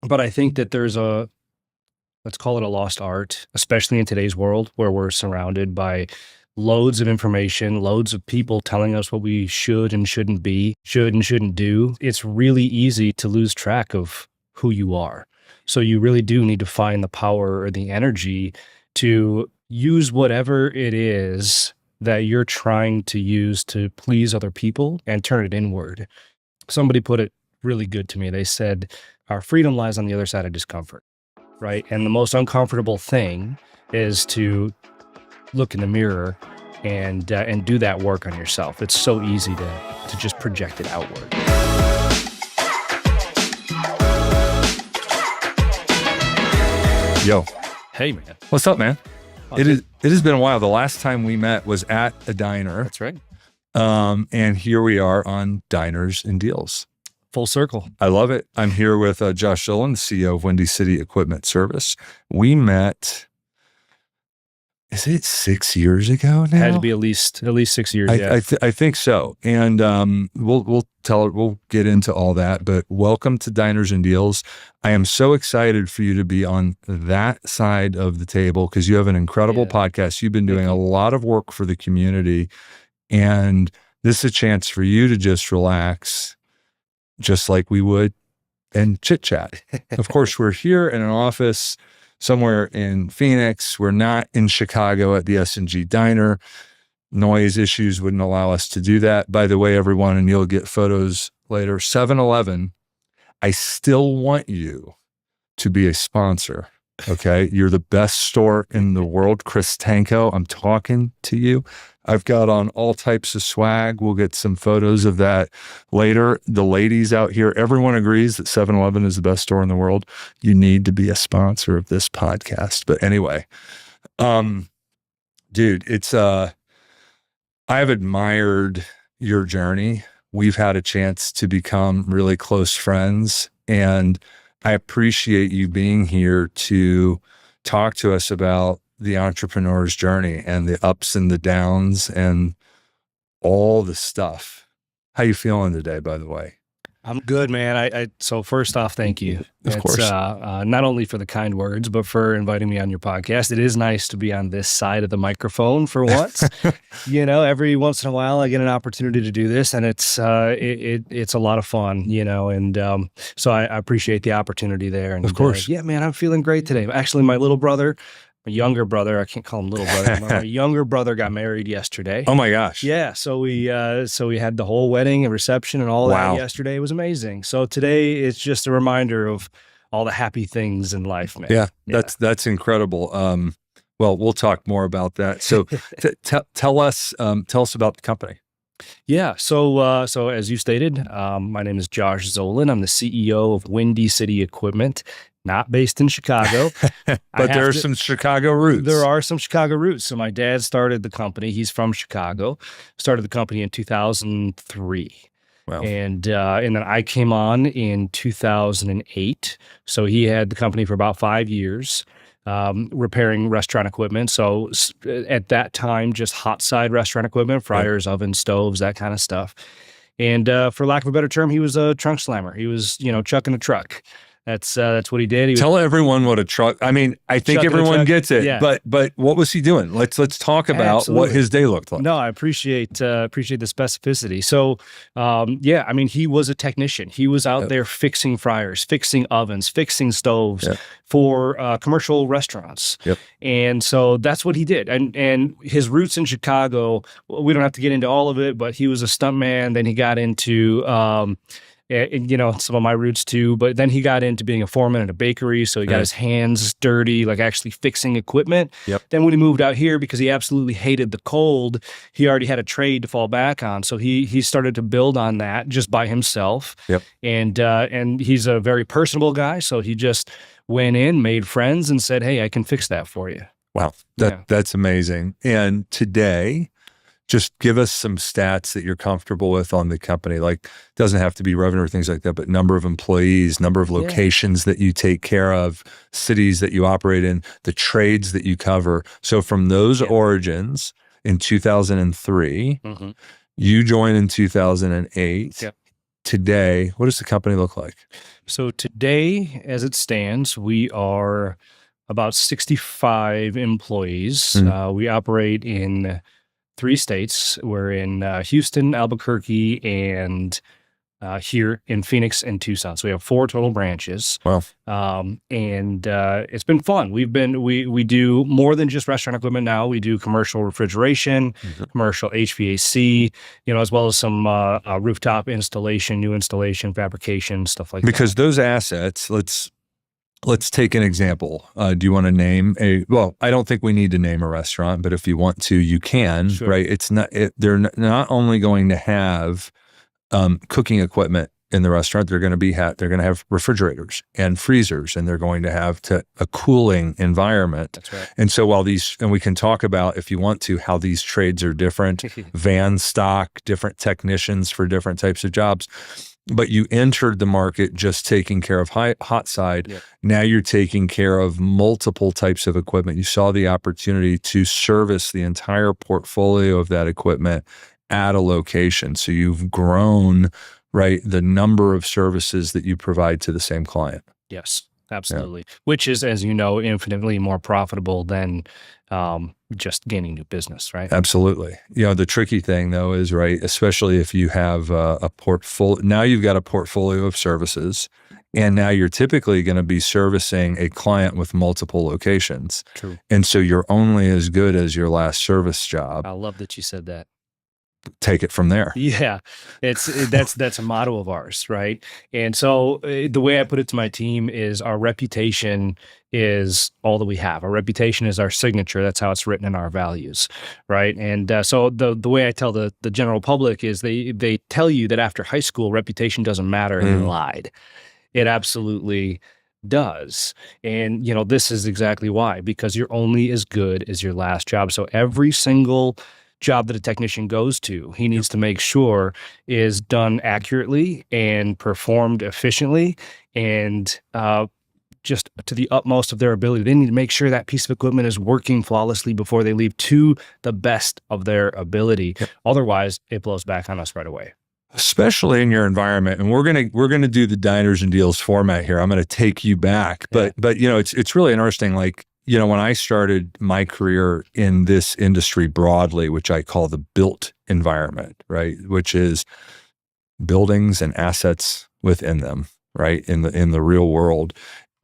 But I think that there's let's call it a lost art, especially in today's world where we're surrounded by loads of information, loads of people telling us what we should and shouldn't be, should and shouldn't do. It's really easy to lose track of who you are. So you really do need to find the power or the energy to use whatever it is that you're trying to use to please other people and turn it inward. Somebody put it really good to me. They said, our freedom lies on the other side of discomfort, right? And the most uncomfortable thing is to look in the mirror and do that work on yourself. It's so easy to just project it outward. Yo. Hey, man. What's up, man? It has been a while. The last time we met was at a diner. That's right. And here we are on Diners and Deals. Full circle. I love it. I'm here with Josh Zolin, the CEO of Windy City Equipment Service. We met, is it 6 years ago now? Had to be at least 6 years. I think so. And we'll get into all that, but welcome to Diners and Deals. I am so excited for you to be on that side of the table because you have an incredible podcast. You've been doing a lot of work for the community, and this is a chance for you to just relax, just like we would, and chit chat. Of course, we're here in an office somewhere in Phoenix. We're not in Chicago at the S&G Diner. Noise issues wouldn't allow us to do that. By the way, everyone, and you'll get photos later, 7-Eleven, I still want you to be a sponsor, okay? You're the best store in the world. Chris Tanko, I'm talking to you. I've got on all types of swag. We'll get some photos of that later. The ladies out here, everyone agrees that 7-Eleven is the best store in the world. You need to be a sponsor of this podcast. But anyway, dude, it's I've admired your journey. We've had a chance to become really close friends, and I appreciate you being here to talk to us about the entrepreneur's journey and the ups and the downs and all the stuff. How you feeling today, by the way? I'm good, man. So first off, thank you. Of course. Not only for the kind words, but for inviting me on your podcast. It is nice to be on this side of the microphone for once. Every once in a while I get an opportunity to do this, and it's a lot of fun, and so I appreciate the opportunity there. And of course. Yeah, man, I'm feeling great today. Actually, my younger brother, I can't call him little brother. My younger brother got married yesterday. Oh my gosh. Yeah. So we had the whole wedding and reception and all that yesterday. It was amazing. So today it's just a reminder of all the happy things in life, man. Yeah. That's incredible. Well, we'll talk more about that. So tell us about the company. Yeah. So as you stated, my name is Josh Zolin. I'm the CEO of Windy City Equipment. Not based in Chicago. But there are some Chicago roots. There are some Chicago roots. So my dad started the company. He's from Chicago. Started the company in 2003. Wow. And then I came on in 2008. So he had the company for about 5 years, repairing restaurant equipment. So at that time, just hot side restaurant equipment, fryers, ovens, stoves, that kind of stuff. And for lack of a better term, he was a trunk slammer. He was, chucking a truck. That's what he did. Tell everyone what a truck. I mean, I think everyone gets it. Yeah. But what was he doing? Let's talk about what his day looked like. No, I appreciate the specificity. So, he was a technician. He was out there fixing fryers, fixing ovens, fixing stoves for commercial restaurants. Yep. And so that's what he did. And his roots in Chicago, we don't have to get into all of it, but he was a stuntman. Then he got into some of my roots too, but then he got into being a foreman at a bakery. So he got his hands dirty, like actually fixing equipment. Yep. Then when he moved out here, because he absolutely hated the cold, he already had a trade to fall back on. So he started to build on that just by himself. Yep. And he's a very personable guy. So he just went in, made friends, and said, "Hey, I can fix that for you." Wow. That's amazing. And today, just give us some stats that you're comfortable with on the company. Like, it doesn't have to be revenue or things like that, but number of employees, number of locations that you take care of, cities that you operate in, the trades that you cover. So from those origins in 2003, you joined in 2008. Yep. today, what does the company look like? So today, as it stands, we are about 65 employees. We operate in 3 states. We're in Houston, Albuquerque, and here in Phoenix and Tucson. So we have 4 total branches. Wow. And it's been fun. We do more than just restaurant equipment now. We do commercial refrigeration, commercial HVAC, as well as some rooftop installation, new installation, fabrication, stuff like that. Because those assets, let's take an example. Do you want to name well, I don't think we need to name a restaurant, but if you want to, you can, Sure. right? They're not only going to have cooking equipment in the restaurant, they're going to have refrigerators and freezers, and they're going to have a cooling environment. That's right. And so and we can talk about, if you want to, how these trades are different, van stock, different technicians for different types of jobs. But you entered the market just taking care of hot side. Yep. Now you're taking care of multiple types of equipment. You saw the opportunity to service the entire portfolio of that equipment at a location. So you've grown, right, the number of services that you provide to the same client. Yes, absolutely. Yeah. Which is, as you know, infinitely more profitable than just gaining new business, right? Absolutely. The tricky thing though is, right, especially if you have a portfolio, now you've got a portfolio of services, and now you're typically going to be servicing a client with multiple locations. True. And so you're only as good as your last service job. I love that you said that. Take it from there. Yeah, that's a motto of ours, right? And so the way I put it to my team is, our reputation is all that we have. Our reputation is our signature. That's how it's written in our values, right? And so the way I tell the general public is, they tell you that after high school, reputation doesn't matter, and they lied. It absolutely does. And this is exactly why, because you're only as good as your last job. So every single job that a technician goes to, he needs to make sure is done accurately and performed efficiently, and just to the utmost of their ability. They need to make sure that piece of equipment is working flawlessly before they leave, to the best of their ability. Yep. Otherwise, it blows back on us right away. Especially in your environment. And we're gonna do the Diners and Deals format here. I'm gonna take you back, but it's really interesting. Like, when I started my career in this industry broadly, which I call the built environment, right, which is buildings and assets within them, right, in the real world.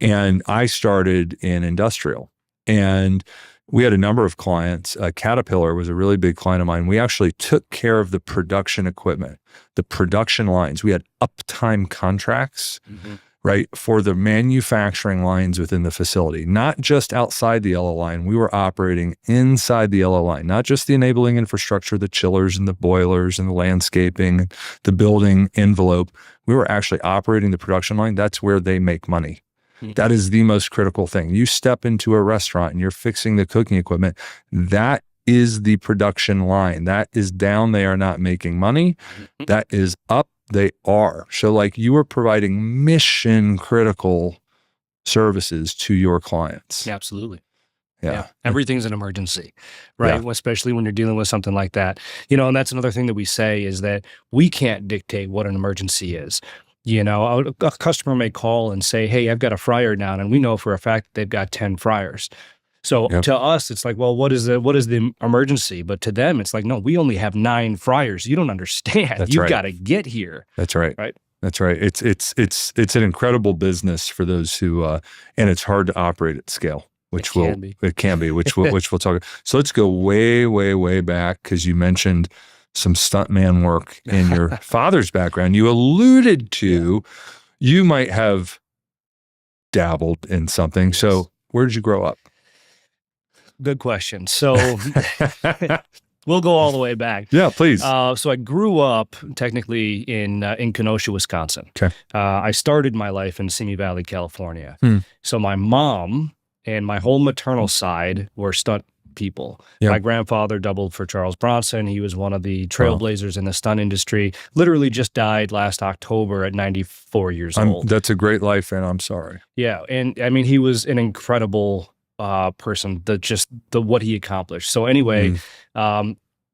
And I started in industrial, and we had a number of clients. Caterpillar was a really big client of mine. We actually took care of the production equipment, the production lines. We had uptime contracts, right, for the manufacturing lines within the facility, not just outside the yellow line. We were operating inside the yellow line, not just the enabling infrastructure, the chillers and the boilers and the landscaping, the building envelope. We were actually operating the production line. That's where they make money. That is the most critical thing. You step into a restaurant and you're fixing the cooking equipment. That is the production line. That is down. They are not making money. That is up. They are. So like, you are providing mission critical services to your clients. Absolutely. Yeah. Everything's an emergency, right? Yeah. Especially when you're dealing with something like that. And that's another thing that we say, is that we can't dictate what an emergency is. A customer may call and say, hey, I've got a fryer down, and we know for a fact that they've got 10 fryers. So to us, it's like, well, what is the emergency? But to them, it's like, no, we only have 9 fryers. You don't understand. You've got to get here. That's right. Right. That's right. It's an incredible business for those who, and it's hard to operate at scale, which it can be, which we'll talk. So let's go way, way, way back, because you mentioned some stuntman work in your father's background. You alluded to, you might have dabbled in something. Yes. So where did you grow up? Good question. So we'll go all the way back. Yeah, please. So I grew up technically in Kenosha, Wisconsin. Okay. I started my life in Simi Valley, California. So my mom and my whole maternal side were stunt people. Yep. My grandfather doubled for Charles Bronson. He was one of the trailblazers in the stunt industry. Literally just died last October at 94 years old. That's a great life, and I'm sorry. Yeah. And I mean, he was an incredible person, what he accomplished. So anyway,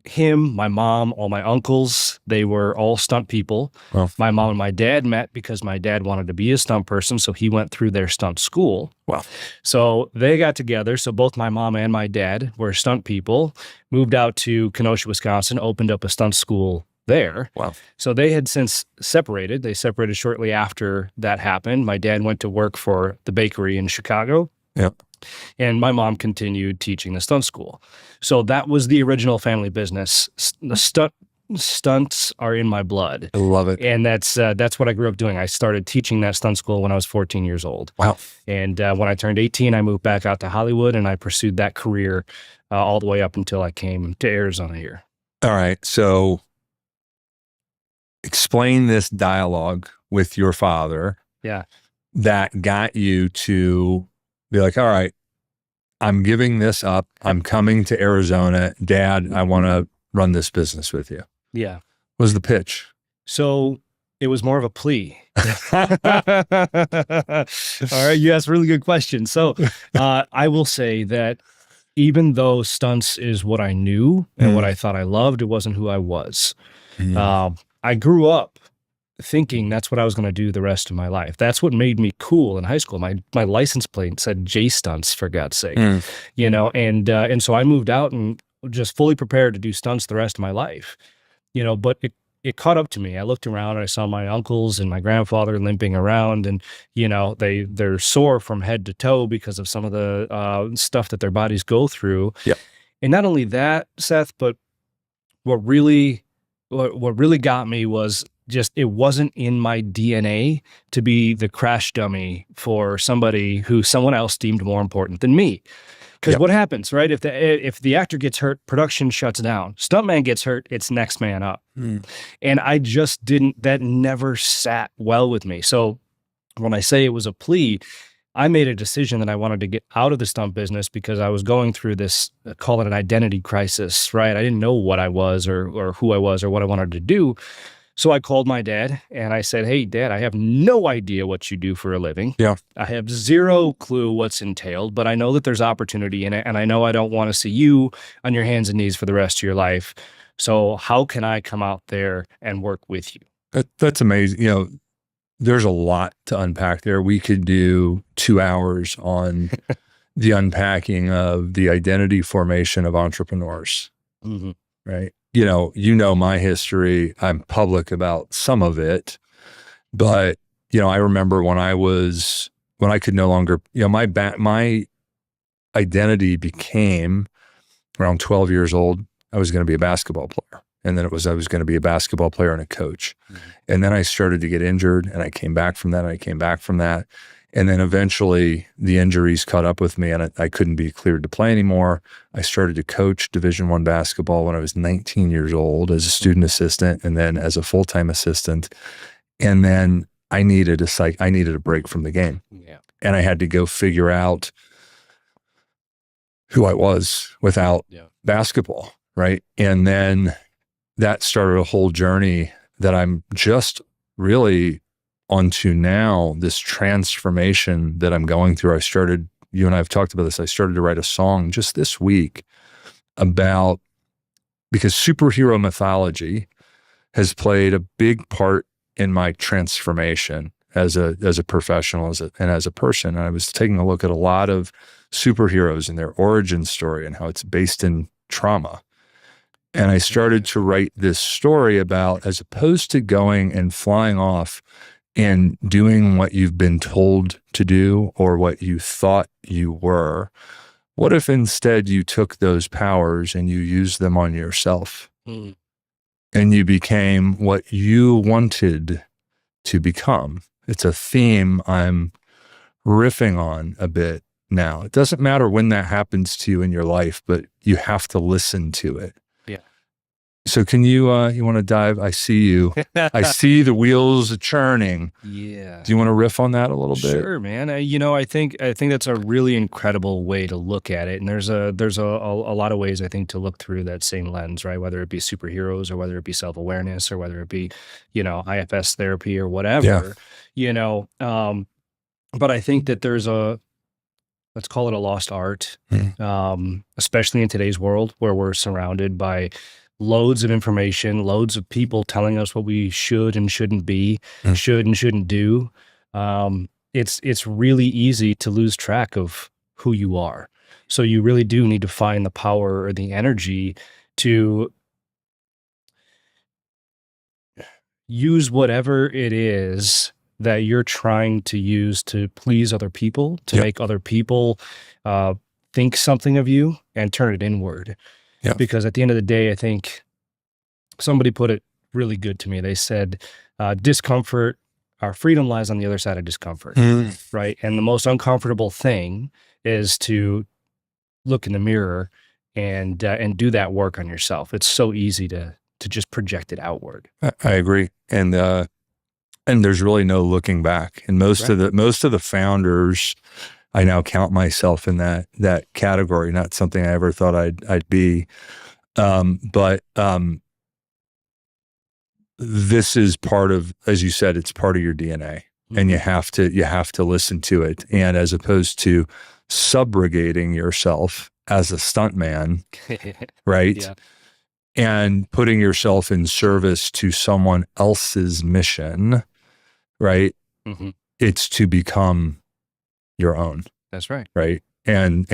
him, my mom, all my uncles, they were all stunt people. Well, My mom and my dad met because my dad wanted to be a stunt person, so he went through their stunt school. wow. So they got together. So both my mom and my dad were stunt people, moved out to Kenosha, Wisconsin, opened up a stunt school there. Wow. So they had since separated. They separated shortly after that happened. My dad went to work for the bakery in Chicago. Yep. And my mom continued teaching the stunt school. So that was the original family business. The stunts are in my blood. I love it. And that's what I grew up doing. I started teaching that stunt school when I was 14 years old. Wow. And when I turned 18, I moved back out to Hollywood and I pursued that career all the way up until I came to Arizona here. All right. So explain this dialogue with your father. Yeah. That got you to be like, all right, I'm giving this up. I'm coming to Arizona. Dad, I want to run this business with you. Yeah. What was the pitch? So it was more of a plea. All right. You asked a really good question. So I will say that even though stunts is what I knew and what I thought I loved, it wasn't who I was. I grew up thinking that's what I was going to do the rest of my life. That's what made me cool in high school. My license plate said J Stunts, for God's sake, you know, and so I moved out and just fully prepared to do stunts the rest of my life, you know, but it caught up to me. I looked around and I saw my uncles and my grandfather limping around and, you know, they're sore from head to toe because of some of the stuff that their bodies go through. Yep. And not only that, Seth, but what really got me was just it wasn't in my DNA to be the crash dummy for somebody who someone else deemed more important than me. Because what happens, right? If the actor gets hurt, production shuts down. Stuntman gets hurt, it's next man up. And I just didn't. That never sat well with me. So when I say it was a plea, I made a decision that I wanted to get out of the stunt business because I was going through this, call it an identity crisis, right? I didn't know what I was or who I was or what I wanted to do. So I called my dad and I said, hey, Dad, I have no idea what you do for a living. Yeah. I have zero clue what's entailed, but I know that there's opportunity in it. And I know I don't want to see you on your hands and knees for the rest of your life. So how can I come out there and work with you? That's amazing. You know, there's a lot to unpack there. We could do 2 hours on the unpacking of the identity formation of entrepreneurs, right? You know my history. I'm public about some of it, but I remember when I could no longer, my identity became around 12 years old. I was going to be a basketball player. And then I was going to be a basketball player and a coach. And then I started to get injured and I came back from that. And I came back from that. And then eventually the injuries caught up with me and I couldn't be cleared to play anymore. I started to coach Division I basketball when I was 19 years old as a student assistant and then as a full-time assistant. And then I needed a break from the game. Yeah. And I had to go figure out who I was without basketball, right? And then that started a whole journey that I'm just really onto now, this transformation that I'm going through. You and I have talked about this. I started to write a song just this week because superhero mythology has played a big part in my transformation as a professional and as a person. And I was taking a look at a lot of superheroes and their origin story and how it's based in trauma. And I started to write this story about, as opposed to going and flying off and doing what you've been told to do or what you thought you were, what if instead you took those powers and you used them on yourself and you became what you wanted to become? It's a theme I'm riffing on a bit now. It doesn't matter when that happens to you in your life, but you have to listen to it. So can you want to dive? I see you. I see the wheels churning. Yeah. Do you want to riff on that a little bit? Sure, man. I think that's a really incredible way to look at it. And there's a lot of ways I think to look through that same lens, right? Whether it be superheroes or whether it be self-awareness or whether it be, IFS therapy or whatever, but I think that there's let's call it a lost art, especially in today's world where we're surrounded by loads of information, loads of people telling us what we should and shouldn't be, should and shouldn't do. It's really easy to lose track of who you are. So you really do need to find the power or the energy to use whatever it is that you're trying to use to please other people, to make other people think something of you and turn it inward. Yeah. Because at the end of the day, I think somebody put it really good to me. They said, discomfort, our freedom lies on the other side of discomfort, right? And the most uncomfortable thing is to look in the mirror and do that work on yourself. It's so easy to just project it outward. I agree. And there's really no looking back. And most of the founders, I now count myself in that category, not something I ever thought I'd be. But this is part of, as you said, it's part of your DNA, and you have to listen to it. And as opposed to subrogating yourself as a stuntman, right? Yeah. And putting yourself in service to someone else's mission, right? It's to become your own. That's right. Right. And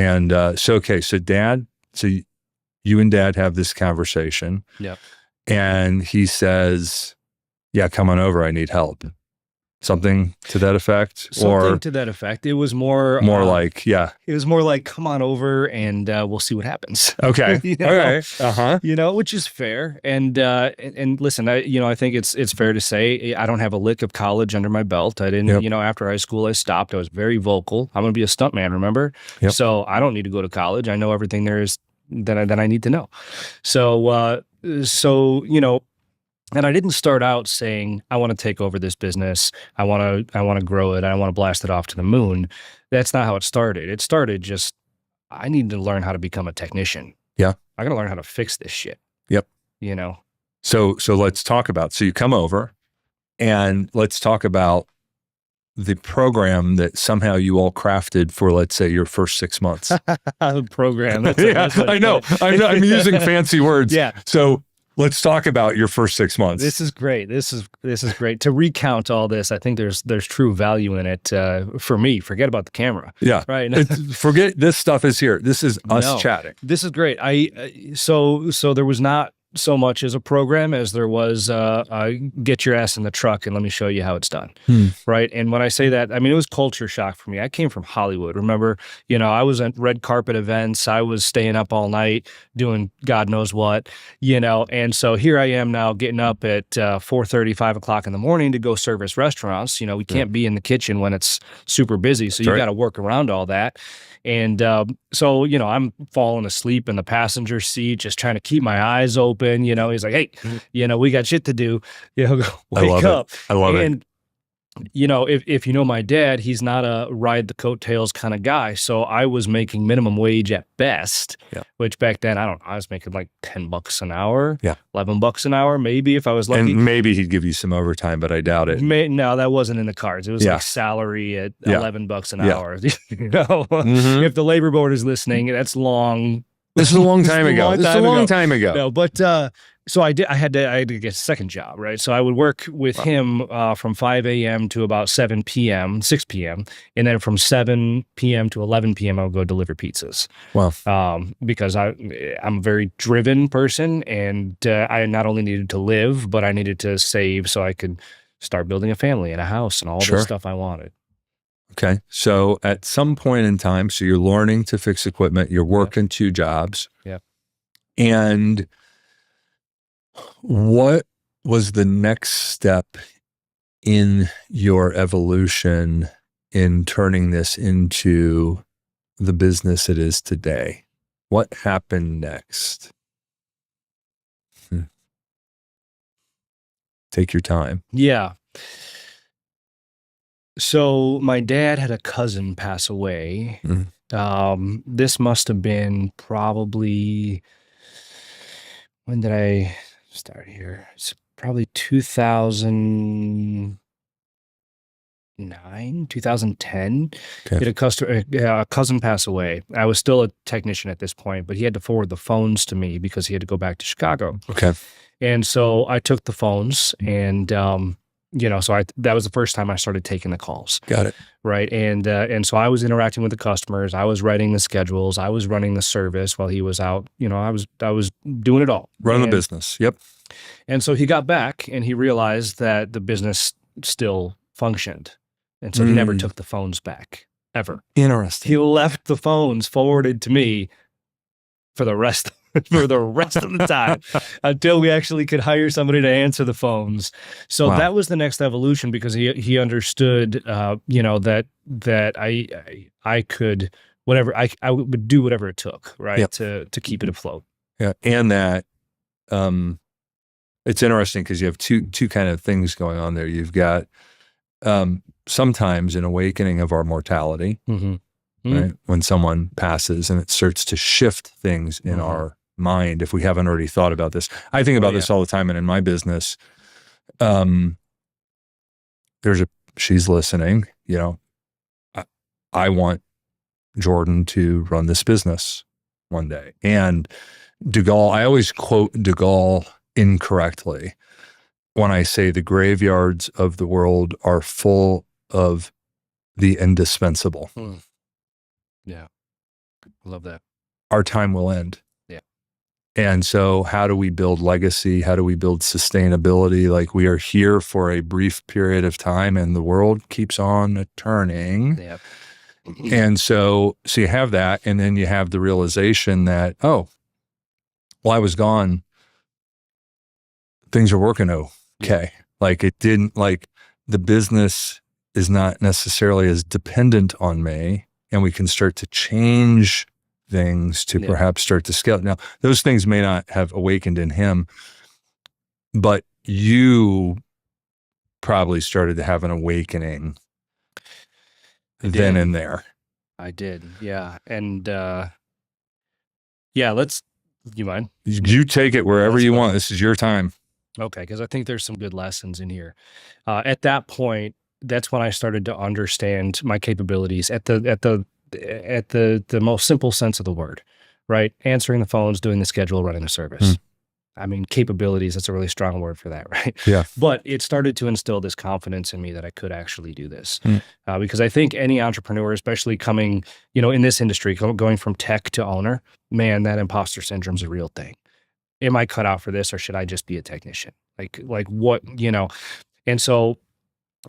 so Dad, so you and Dad have this conversation. Yeah. And he says, yeah, come on over. I need help. Something to that effect? Something to that effect. It was more like, yeah. It was more like, come on over and we'll see what happens. Okay. You know? Okay. You know, which is fair. And listen, I think it's fair to say I don't have a lick of college under my belt. I didn't, after high school, I stopped. I was very vocal. I'm going to be a stuntman, remember? Yep. So I don't need to go to college. I know everything there is that I need to know. So, and I didn't start out saying, I want to take over this business. I want to grow it. I want to blast it off to the moon. That's not how it started. It started just, I need to learn how to become a technician. Yeah. I got to learn how to fix this shit. Yep. So let's talk about, so you come over and let's talk about the program that somehow you all crafted for, let's say, your first 6 months. Program. I know. I'm using fancy words. Yeah. So let's talk about your first 6 months. This is great. This is great. To recount all this, I think there's true value in it for me. Forget about the camera. Yeah. Right. Forget this stuff is here. This is us chatting. This is great. So there was not so much as a program as there was get your ass in the truck and let me show you how it's done. Right. And when I say that, I mean, it was culture shock for me. I came from Hollywood. Remember, I was at red carpet events. I was staying up all night doing God knows what, and so here I am now getting up at 4:30, 5 o'clock in the morning to go service restaurants. We can't be in the kitchen when it's super busy. So you got to work around all that. And so, I'm falling asleep in the passenger seat, just trying to keep my eyes open. He's like, hey, we got shit to do. Wake up. I love it. And, if you know my dad, he's not a ride the coattails kind of guy. So I was making minimum wage at best, which back then, I was making like $10 an hour, $11 an hour, maybe if I was lucky. And maybe he'd give you some overtime, but I doubt it. No, that wasn't in the cards. It was like salary at $11 an hour. If the labor board is listening, that's long. This is a long time ago. This is a long time ago. No, but so I had to get a second job, right? So I would work with him from 5 a.m. to about 7 p.m., 6 p.m. And then from 7 p.m. to 11 p.m., I would go deliver pizzas. Wow. Because I'm a very driven person and I not only needed to live, but I needed to save so I could start building a family and a house and all the stuff I wanted. Okay. So at some point in time, so you're learning to fix equipment, you're working 2 jobs. Yeah. And what was the next step in your evolution in turning this into the business it is today? What happened next? Take your time. Yeah. So my dad had a cousin pass away. This must have been probably, when did I start here? It's probably 2000. 2010. Okay. Had a cousin pass away. I was still a technician at this point, but he had to forward the phones to me because he had to go back to Chicago. Okay. And so I took the phones and, so that was the first time I started taking the calls. Got it. Right. And so I was interacting with the customers. I was writing the schedules. I was running the service while he was out. I was doing it all. Running the business. Yep. And so he got back and he realized that the business still functioned. And so he never took the phones back, ever. Interesting. He left the phones forwarded to me for the rest of the time until we actually could hire somebody to answer the phones. So that was the next evolution because he understood, that I could I would do whatever it took, right, to keep it afloat. Yeah, and that it's interesting because you have two kind of things going on there. You've got sometimes an awakening of our mortality, right? When someone passes and it starts to shift things in our mind, if we haven't already thought about this. I think about this all the time. And in my business, she's listening, I want Jordan to run this business one day. And de Gaulle, I always quote de Gaulle incorrectly when I say the graveyards of the world are full of the indispensable. Yeah. I love that. Our time will end. Yeah. And so how do we build legacy? How do we build sustainability? Like, we are here for a brief period of time and the world keeps on turning. Yeah. And so you have that, and then you have the realization that, oh, well, I was gone. Things are working okay. Like, it didn't, like, the business is not necessarily as dependent on me, and we can start to change things to perhaps start to scale. Now, those things may not have awakened in him, but you probably started to have an awakening then and there. I did. Yeah. And you mind? You take it wherever you want. This is your time. Okay. Because I think there's some good lessons in here. At that point, that's when I started to understand my capabilities at the most simple sense of the word, right? Answering the phones, doing the schedule, running the service. I mean, capabilities, that's a really strong word for that, right? Yeah. But it started to instill this confidence in me that I could actually do this. Because I think any entrepreneur, especially coming, in this industry, going from tech to owner, man, that imposter syndrome is a real thing. Am I cut out for this, or should I just be a technician? Like what, And so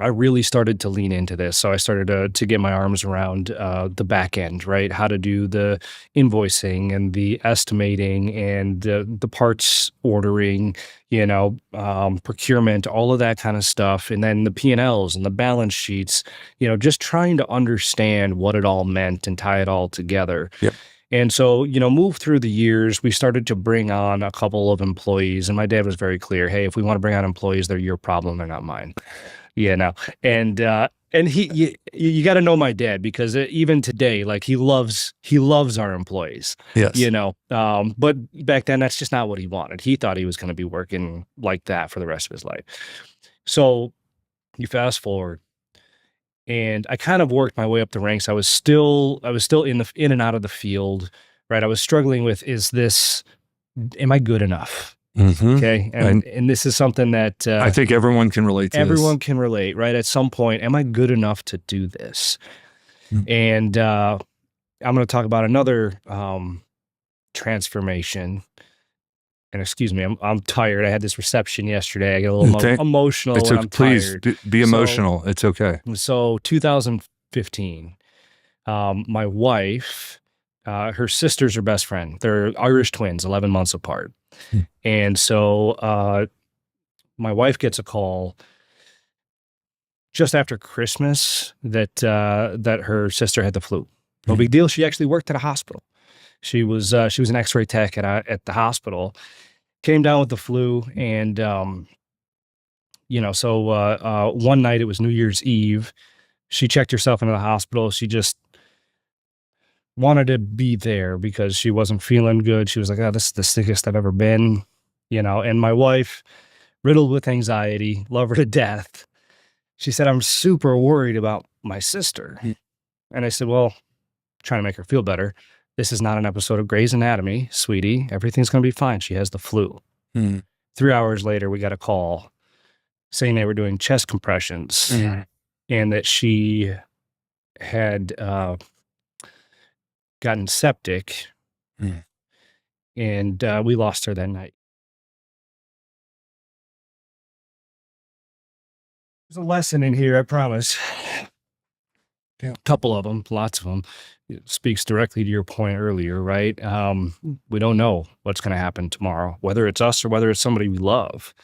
I really started to lean into this. So I started to get my arms around the back end, right? How to do the invoicing and the estimating and the parts ordering, procurement, all of that kind of stuff. And then the P&Ls and the balance sheets, just trying to understand what it all meant and tie it all together. Yep. And so, move through the years, we started to bring on a couple of employees. And my dad was very clear, hey, if we want to bring on employees, they're your problem, they're not mine. And you got to know my dad, because even today, like, he loves our employees. Yes. But back then, that's just not what he wanted. He thought he was going to be working like that for the rest of his life. So you fast forward, and I kind of worked my way up the ranks. I was still in and out of the field, right? I was struggling with, am I good enough? Okay. And this is something that I think everyone can relate to. Everyone can relate, right? At some point, am I good enough to do this? And I'm going to talk about another transformation. And excuse me, I'm tired. I had this reception yesterday. I get a little emotional. It's when I'm please tired. Be emotional. It's okay. So 2015, my wife, her sister's her best friend. They're Irish twins, 11 months apart. And so my wife gets a call just after Christmas that her sister had the flu. No big deal. She actually worked at a hospital. She was an X-ray tech at the hospital. Came down with the flu, and so one night, it was New Year's Eve. She checked herself into the hospital. She just wanted to be there because she wasn't feeling good. She was like, "Oh, this is the sickest I've ever been," And my wife, riddled with anxiety, love her to death, She said, I'm super worried about my sister. And I said, well, trying to make her feel better. This is not an episode of Grey's Anatomy, sweetie. Everything's going to be fine. She has the flu. 3 hours later, we got a call saying they were doing chest compressions and that she had gotten septic and we lost her that night. There's a lesson in here, I promise. A couple of them, lots of them. It speaks directly to your point earlier, right? We don't know what's going to happen tomorrow, whether it's us or whether it's somebody we love.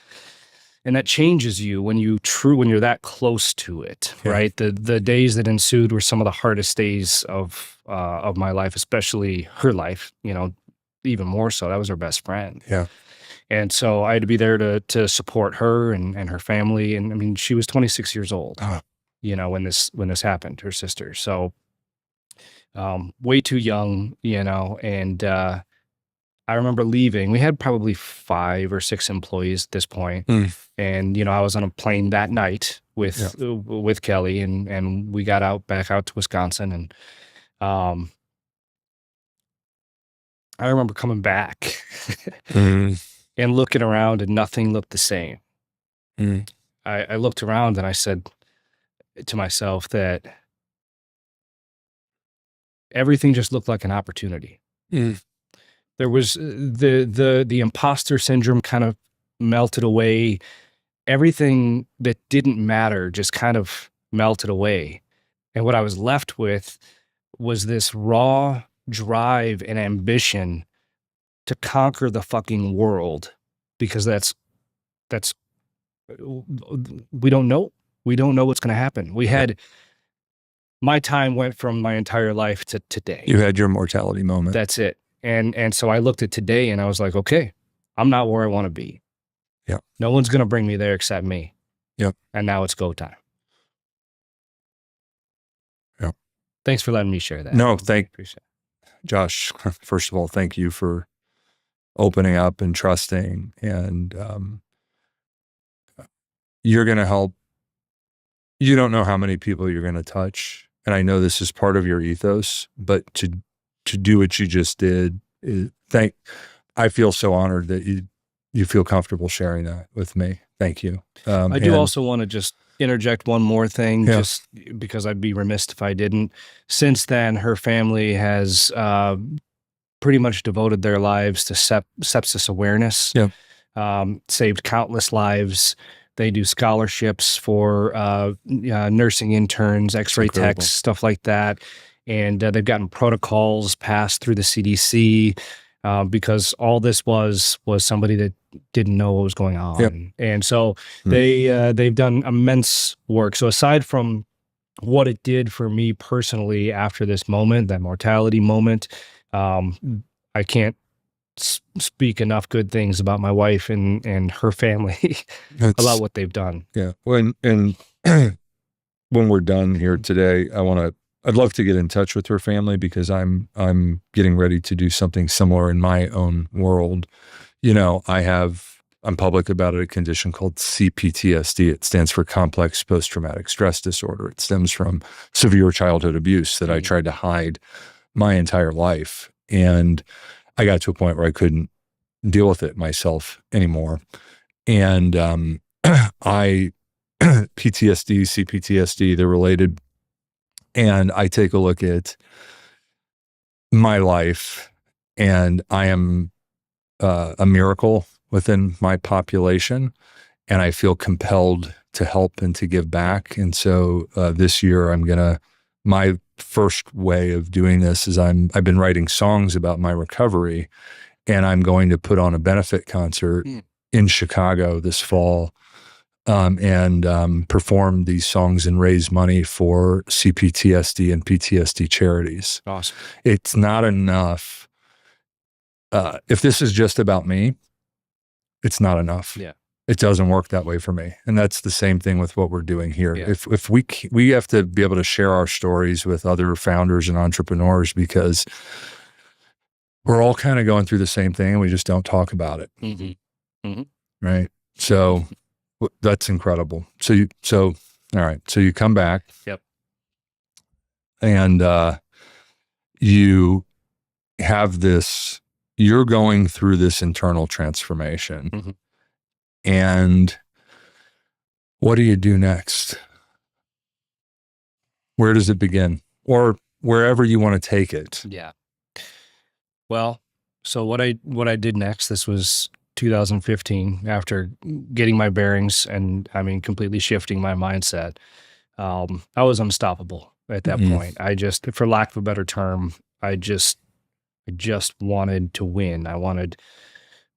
And that changes you when you're that close to it, right? The days that ensued were some of the hardest days of my life, especially her life, even more so. That was her best friend. Yeah. And so I had to be there to support her and her family. And I mean, she was 26 years old, when this happened, her sister. So way too young, and I remember leaving. We had probably 5 or 6 employees at this point. And, I was on a plane that night with Kelly and we got back out to Wisconsin. And I remember coming back and looking around and nothing looked the same. I looked around and I said to myself that everything just looked like an opportunity. There was the imposter syndrome kind of melted away. Everything that didn't matter just kind of melted away. And what I was left with was this raw drive and ambition to conquer the fucking world, because that's we don't know. We don't know what's going to happen. My time went from my entire life to today. You had your mortality moment. That's it. And so I looked at today and I was like, okay, I'm not where I want to be. Yeah. No one's going to bring me there except me. Yep. And now it's go time. Yep. Thanks for letting me share that. No, appreciate it. Josh, first of all, thank you for opening up and trusting. And you're going to help. You don't know how many people you're going to touch. And I know this is part of your ethos, but to do what you just did, I feel so honored that you feel comfortable sharing that with me. Thank you. I do also want to just interject one more thing, just because I'd be remiss if I didn't. Since then, her family has pretty much devoted their lives to sepsis awareness, saved countless lives. They do scholarships for nursing interns, x-ray techs, stuff like that. And they've gotten protocols passed through the CDC because all this was somebody that didn't know what was going on. And so they've done immense work. So aside from what it did for me personally after this moment, that mortality moment, I can't speak enough good things about my wife and her family about what they've done. Yeah. When we're done here today, I'd love to get in touch with her family, because I'm getting ready to do something similar in my own world. I'm public about a condition called CPTSD. It stands for complex post-traumatic stress disorder. It stems from severe childhood abuse that I tried to hide my entire life. And I got to a point where I couldn't deal with it myself anymore. And PTSD, CPTSD, they're related. And I take a look at my life, and I am a miracle within my population, and I feel compelled to help and to give back. And so this year my first way of doing this is I've been writing songs about my recovery, and I'm going to put on a benefit concert in Chicago this fall, and perform these songs and raise money for CPTSD and PTSD charities. Awesome. It's not enough. If this is just about me, it's not enough. Yeah. It doesn't work that way for me. And that's the same thing with what we're doing here. Yeah. If we have to be able to share our stories with other founders and entrepreneurs, because we're all kind of going through the same thing and we just don't talk about it. Right. So that's incredible. So All right. So you come back. Yep. And you have this, you're going through this internal transformation. Mm-hmm. And what do you do next? Where does it begin? Or wherever you want to take it. Yeah. Well, so what I did next, this was 2015, after getting my bearings and completely shifting my mindset. I was unstoppable at that point. I just, for lack of a better term, I just wanted to win. I wanted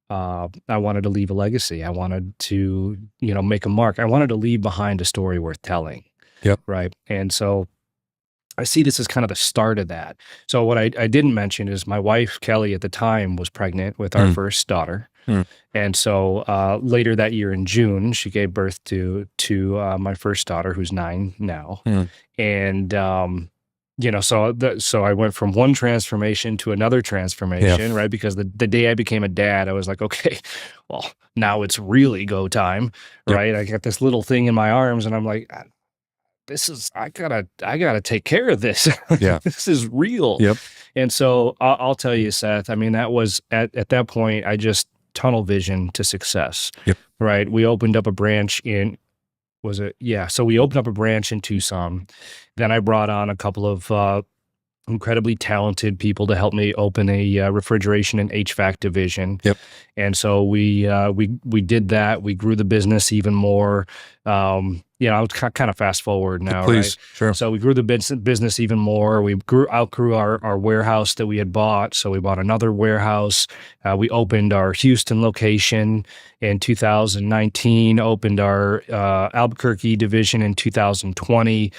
to leave a legacy. I wanted to, make a mark. I wanted to leave behind a story worth telling. Yep. Right. And so I see this as kind of the start of that. So what I didn't mention is my wife, Kelly, at the time was pregnant with our first daughter. And so later that year in June, she gave birth to my first daughter, who's 9 now. And, so I went from one transformation to another transformation, right? Because the day I became a dad, I was like, okay, well, now it's really go time, right? I got this little thing in my arms and I'm like, I gotta take care of this. Yeah. This is real. Yep. And so I'll tell you, Seth, that was at that point, I just tunnel vision to success. Yep. Right. We opened up a branch so we opened up a branch in Tucson. Then I brought on a couple of incredibly talented people to help me open a refrigeration and HVAC division. Yep. And so we did that. We grew the business even more. I'll kind of fast forward now. Please. Right? Sure. So we grew the business even more. We outgrew our warehouse that we had bought. So we bought another warehouse. We opened our Houston location in 2019, opened our Albuquerque division in 2020.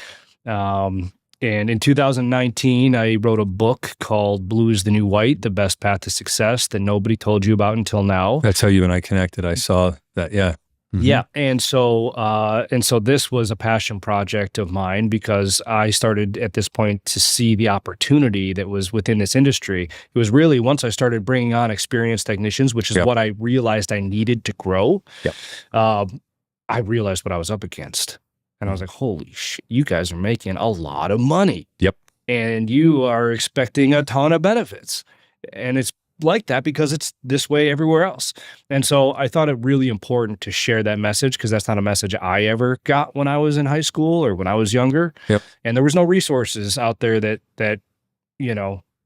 And in 2019, I wrote a book called Blue is the New White, The Best Path to Success, that nobody told you about until now. That's how you and I connected. I saw that. Yeah. Mm-hmm. Yeah. And so this was a passion project of mine because I started at this point to see the opportunity that was within this industry. It was really once I started bringing on experienced technicians, which is what I realized I needed to grow. Yep. I realized what I was up against. And I was like, holy shit, you guys are making a lot of money. Yep. And you are expecting a ton of benefits. And it's like that because it's this way everywhere else. And so I thought it really important to share that message because that's not a message I ever got when I was in high school or when I was younger. Yep. And there was no resources out there that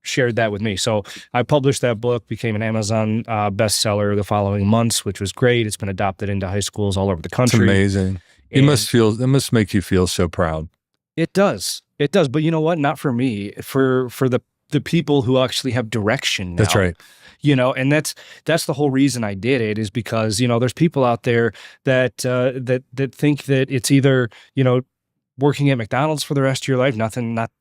shared that with me. So I published that book, became an Amazon bestseller the following months, which was great. It's been adopted into high schools all over the country. It's amazing. It must make you feel so proud. It does. It does. But you know what? Not for me, for the people who actually have direction now. That's right. And that's the whole reason I did it is because, there's people out there that think that it's either, working at McDonald's for the rest of your life, not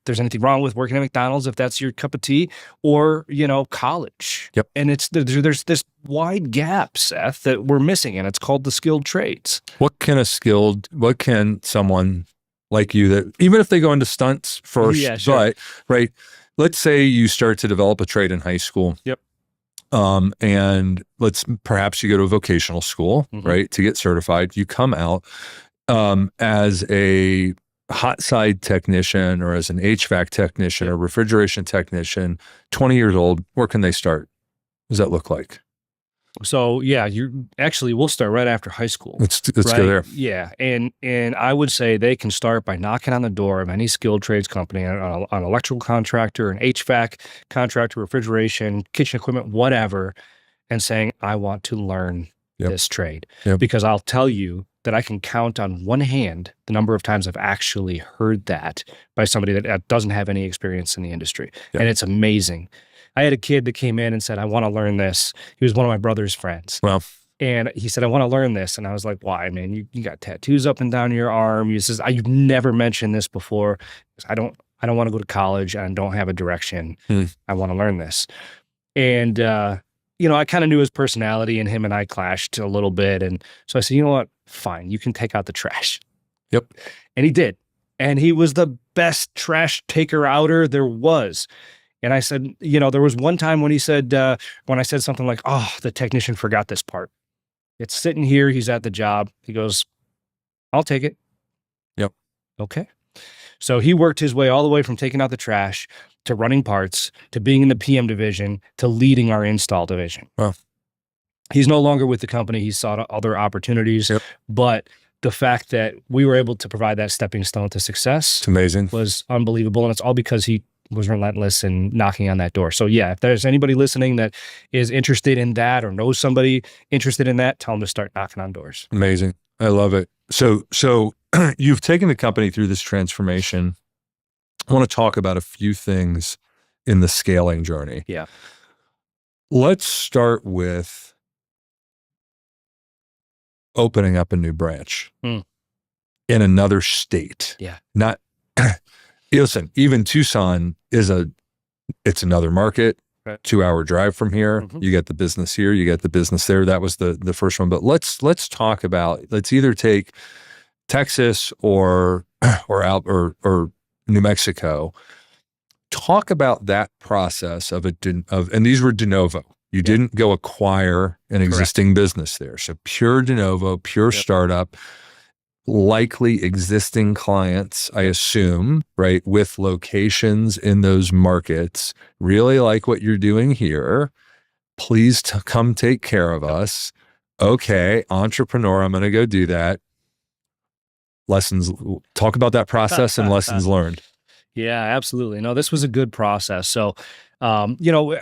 there's anything wrong with working at McDonald's if that's your cup of tea, or, college. Yep. And there's this wide gap, Seth, that we're missing, and it's called the skilled trades. What can someone like you that, even if they go into stunts first, yeah, sure. but right, let's say you start to develop a trade in high school. Yep. And perhaps you go to a vocational school, right, to get certified. You come out as a hot side technician or as an HVAC technician or refrigeration technician, 20 years old. Where can they start? What does that look like? So yeah, we'll start right after high school. Let's go there. Yeah. And I would say they can start by knocking on the door of any skilled trades company, an electrical contractor, an HVAC contractor, refrigeration, kitchen equipment, whatever, and saying, I want to learn this trade. Yep. Because I'll tell you that I can count on one hand the number of times I've actually heard that by somebody that doesn't have any experience in the industry. Yep. And it's amazing. I had a kid that came in and said, I want to learn this. He was one of my brother's friends. Well, and he said, I want to learn this. And I was like, why, man? You got tattoos up and down your arm. He says, you've never mentioned this before. I don't want to go to college and don't have a direction. I want to learn this. And, I kind of knew his personality, and him and I clashed a little bit. And so I said, you know what? Fine. You can take out the trash. Yep. And he did. And he was the best trash taker outer there was. And I said, there was one time when he said, when I said something like, oh, the technician forgot this part. It's sitting here. He's at the job. He goes, I'll take it. Yep. Okay. So he worked his way all the way from taking out the trash to running parts to being in the PM division to leading our install division. Wow. He's no longer with the company. He sought other opportunities, but the fact that we were able to provide that stepping stone to success, It's amazing, was unbelievable. And it's all because he was relentless in knocking on that door. So yeah, if there's anybody listening that is interested in that or knows somebody interested in that, tell them to start knocking on doors. Amazing. I love it. So you've taken the company through this transformation. I want to talk about a few things in the scaling journey. Yeah. Let's start with opening up a new branch in another state. Yeah. Not, listen, even Tucson it's another market, 2-hour drive from here. You get the business here, you get the business there. That was the first one. But let's talk about, let's either take Texas or New Mexico. Talk about that process of and these were de novo. You didn't go acquire an existing business there. So pure de novo, pure startup, likely existing clients, I assume, right? With locations in those markets, really like what you're doing here. Please come take care of us. Okay, entrepreneur, I'm going to go do that. Talk about that process and lessons learned. Yeah, absolutely. No, this was a good process. So, you know,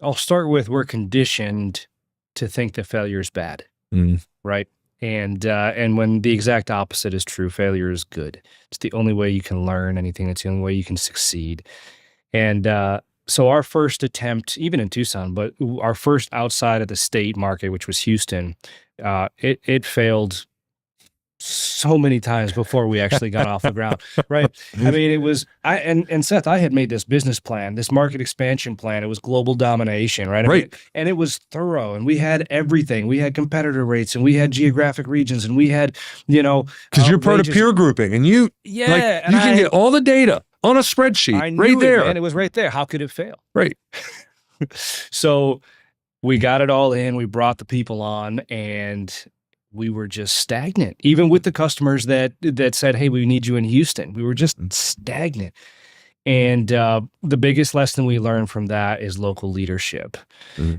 I'll start with, we're conditioned to think that failure is bad, right? And when the exact opposite is true, failure is good. It's the only way you can learn anything. It's the only way you can succeed. And so our first attempt, even in Tucson, but our first outside of the state market, which was Houston, it failed so many times before we actually got off the ground, right? I mean, it was, and Seth, I had made this business plan, this market expansion plan. It was global domination, right? I mean, and it was thorough, and we had everything. We had competitor rates, and we had geographic regions, and we had, you know, because you're part of peer grouping, and you can get all the data on a spreadsheet right there. And it was right there. How could it fail? Right. So we got it all in. We brought the people on, and we were just stagnant, even with the customers that said, hey, we need you in Houston. We were just stagnant. And the biggest lesson we learned from that is local leadership.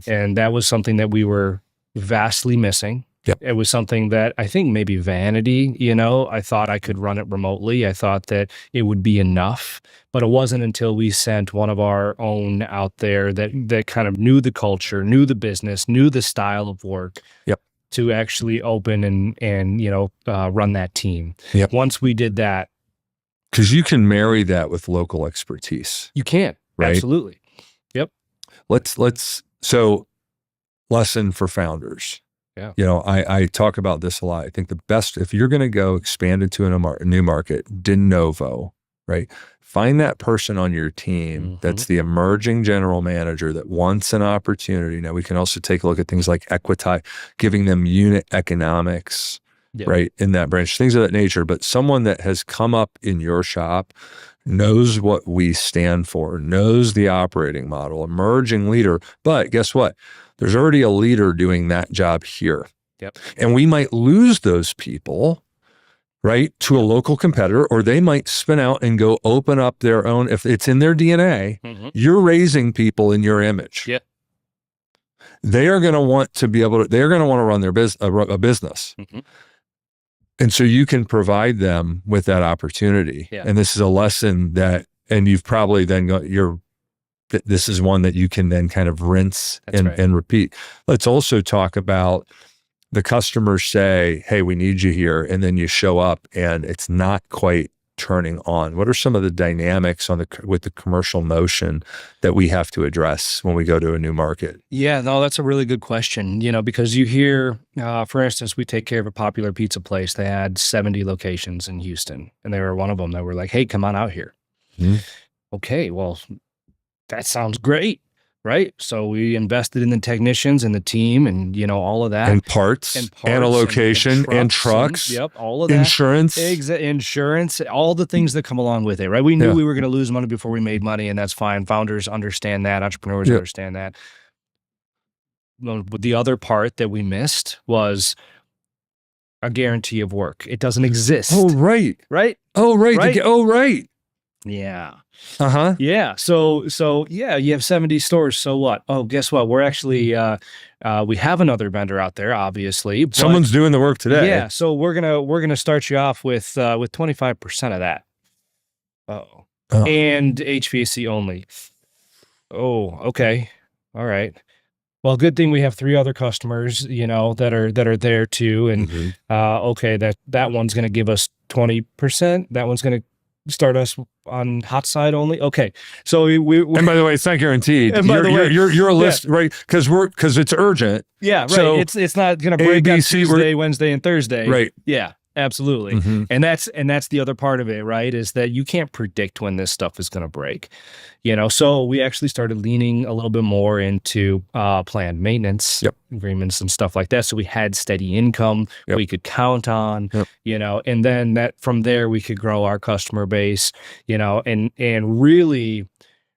And that was something that we were vastly missing. It was something that I think maybe vanity, you know, I thought I could run it remotely. I thought that it would be enough, but it wasn't until we sent one of our own out there that kind of knew the culture, knew the business, knew the style of work. To actually open and you know, run that team. Once we did that. Because you can marry that with local expertise. You can, right? Absolutely. So lesson for founders. You know, I talk about this a lot. I think the best, if you're going to go expand into a new market, de novo, right? Find that person on your team that's the emerging general manager that wants an opportunity. Now, we can also take a look at things like equity, giving them unit economics, right, in that branch, things of that nature. But someone that has come up in your shop, knows what we stand for, knows the operating model, emerging leader. But guess what? There's already a leader doing that job here. And we might lose those people, right, to a local competitor, or they might spin out and go open up their own. If it's in their DNA, you're raising people in your image. They are going to want to be able to, they're going to want to run their a business. And so you can provide them with that opportunity. And this is a lesson that, and you've probably then got this is one that you can then kind of rinse and repeat. Let's also talk about the customers say, hey, we need you here. And then you show up and it's not quite turning on. What are some of the dynamics with the commercial motion that we have to address when we go to a new market? Yeah, no, that's a really good question. You know, because you hear, for instance, we take care of a popular pizza place. They had 70 locations in Houston, and they were one of them that were like, hey, come on out here. Okay, well, that sounds great. Right. So we invested in the technicians and the team and, you know, all of that. And parts and a location and trucks. All of that. Insurance. Insurance, all the things that come along with it, right? We knew we were going to lose money before we made money, and that's fine. Founders understand that. Entrepreneurs understand that. The other part that we missed was a guarantee of work. It doesn't exist. Oh, right. Right? Oh, right. Right? Oh, right. Yeah. Uh-huh. Yeah. So yeah, you have 70 stores. So what? Oh, guess what? We're actually we have another vendor out there, obviously. But Someone's doing the work today. yeah. So we're gonna start you off with 25% of that. Uh-oh. Oh. And HVAC only. Oh, okay. All right. Well, good thing we have 3 other customers, you know, that are there too. And okay, that one's gonna give us 20%. That one's gonna start us on hot side only. Okay. So we and by the way, it's not guaranteed. And by the way, you're a list, right? Because it's urgent. Yeah, right. So it's not going to break on Tuesday, Wednesday, and Thursday. Right. Yeah, absolutely. And that's the other part of it, right? Is that you can't predict when this stuff is going to break. You know, so we actually started leaning a little bit more into planned maintenance agreements and stuff like that. So we had steady income we could count on, you know, and then that from there we could grow our customer base, you know, and really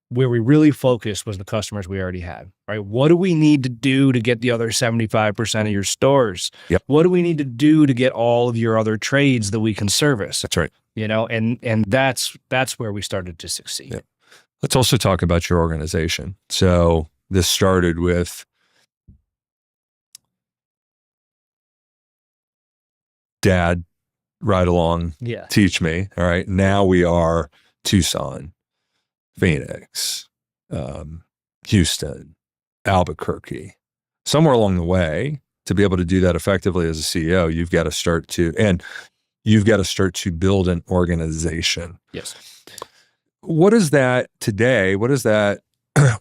where we really focused was the customers we already had, right? What do we need to do to get the other 75% of your stores? What do we need to do to get all of your other trades that we can service? That's right. You know, and that's where we started to succeed. Let's also talk about your organization. So this started with Dad, ride along, teach me. All right. Now we are Tucson, Phoenix, Houston, Albuquerque. Somewhere along the way, to be able to do that effectively as a CEO, you've got to start to build an organization. Yes. What is that today? What does that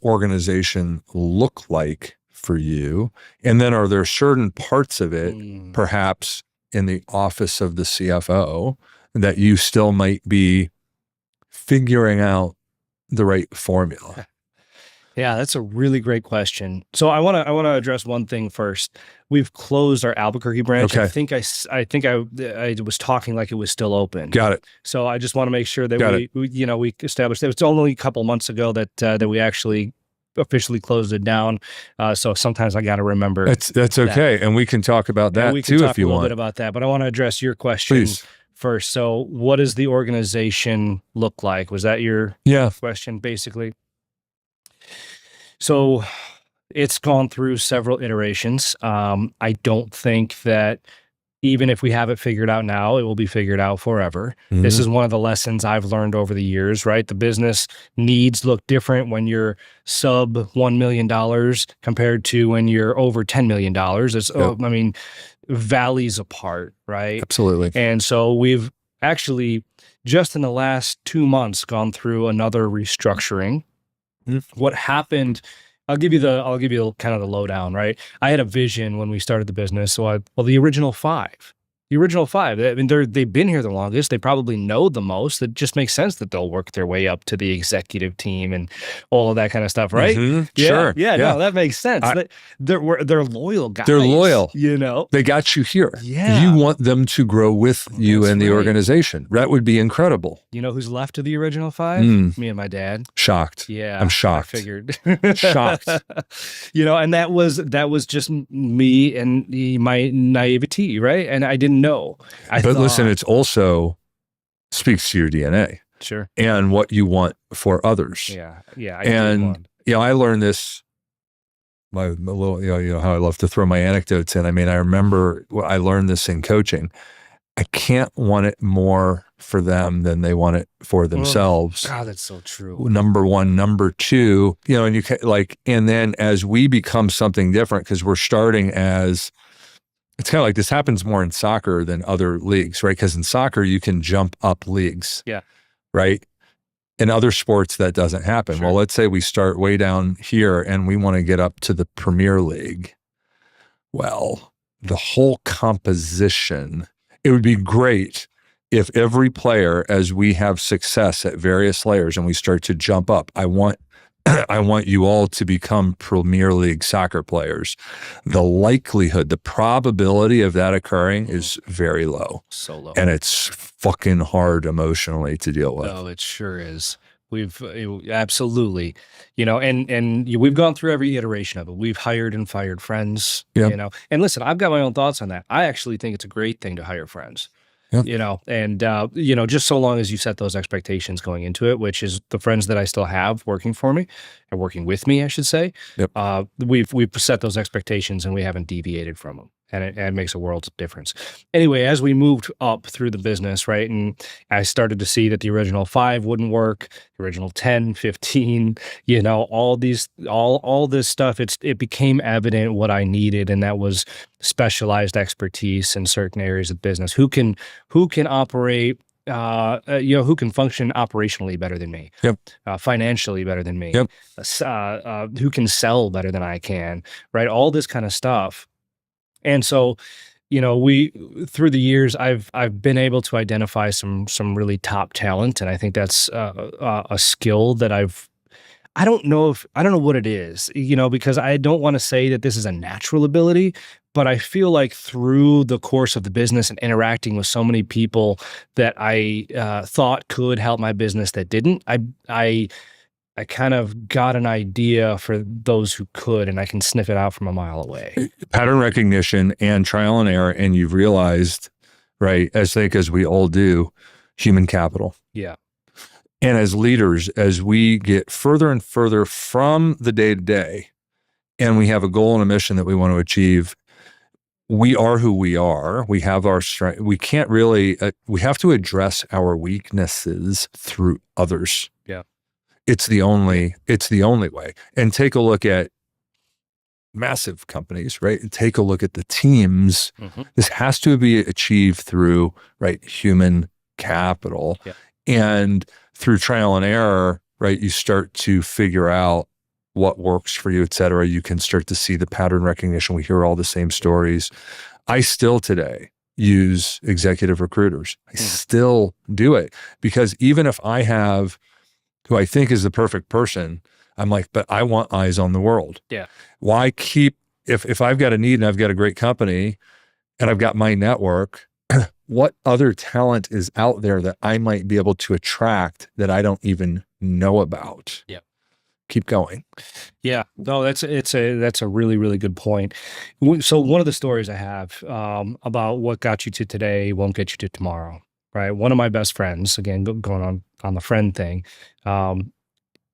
organization look like for you? And then are there certain parts of it, perhaps in the office of the CFO, that you still might be figuring out the right formula? Yeah, that's a really great question. So I want to address one thing first. We've closed our Albuquerque branch. Okay. I think I was talking like it was still open. Got it. So I just want to make sure that we established that. It's only a couple months ago that we actually officially closed it down. So sometimes I got to remember. That's okay, and we can talk about that too if you want. We can talk a little bit about that, but I want to address your question first. So what does the organization look like? Was that your question, basically? So it's gone through several iterations. I don't think that even if we have it figured out now, it will be figured out forever. This is one of the lessons I've learned over the years, right? The business needs look different when you're sub $1 million compared to when you're over $10 million. It's, I mean, valleys apart, right? Absolutely. And so we've actually just in the last 2 months gone through another restructuring. What happened? I'll give you kind of the lowdown, right? I had a vision when we started the business. So the original five. I mean, they've been here the longest. They probably know the most. It just makes sense that they'll work their way up to the executive team and all of that kind of stuff, right? Sure. Yeah. No, that makes sense. They're loyal guys. They're loyal. You know, they got you here. Yeah. You want them to grow with you and the organization. That would be incredible. You know who's left of the original five? Me and my dad. Shocked. Yeah. I'm shocked. I figured. Shocked. You know, and that was just me and my naivety, right? And I didn't know. But listen, it's also speaks to your DNA. Sure. And what you want for others. Yeah. I learned this. My little, you know how I love to throw my anecdotes in. I mean, I remember I learned this in coaching. I can't want it more for them than they want it for themselves. God, that's so true. Number one. Number two, you know, and you can and then as we become something different, because we're starting as, it's kind of like this happens more in soccer than other leagues, right? Because in soccer, you can jump up leagues. Yeah. Right. In other sports, that doesn't happen. Sure. Well, let's say we start way down here and we want to get up to the Premier League. Well, the whole composition, it would be great if every player, as we have success at various layers and we start to jump up, I want you all to become Premier League soccer players. The likelihood, the probability of that occurring is very low. So low. And it's fucking hard emotionally to deal with. Oh, it sure is. We've absolutely, and we've gone through every iteration of it. We've hired and fired friends, and listen, I've got my own thoughts on that. I actually think it's a great thing to hire friends. And just so long as you set those expectations going into it, which is the friends that I still have working for me and working with me, I should say. We've set those expectations and we haven't deviated from them. And it makes a world of difference. Anyway, as we moved up through the business, right, and I started to see that the original 5 wouldn't work, the original 10, 15, all this stuff, it became evident what I needed, and that was specialized expertise in certain areas of business. Who can operate, who can function operationally better than me, financially better than me, who can sell better than I can, right? All this kind of stuff. And so, we through the years, I've been able to identify some really top talent, and I think that's a skill that I don't know what it is, because I don't want to say that this is a natural ability, but I feel like through the course of the business and interacting with so many people that I thought could help my business that didn't, I kind of got an idea for those who could, and I can sniff it out from a mile away. Pattern recognition and trial and error, and you've realized, right, as we all do, human capital. Yeah. And as leaders, as we get further and further from the day-to-day, and we have a goal and a mission that we want to achieve, we are who we are. We have our strength. We can't really, we have to address our weaknesses through others. Yeah. It's the only way. And take a look at massive companies, right? And take a look at the teams. Mm-hmm. This has to be achieved through, right, human capital. Yeah. And through trial and error, right, you start to figure out what works for you, et cetera. You can start to see the pattern recognition. We hear all the same stories. I still today use executive recruiters. I still do it, because even if I have who I think is the perfect person, I'm like, but I want eyes on the world. Yeah. Why keep, if I've got a need and I've got a great company and I've got my network, what other talent is out there that I might be able to attract that I don't even know about? Yeah. Keep going. Yeah, no, that's a really, really good point. So one of the stories I have about what got you to today won't get you to tomorrow, right? One of my best friends, again, going on the friend thing,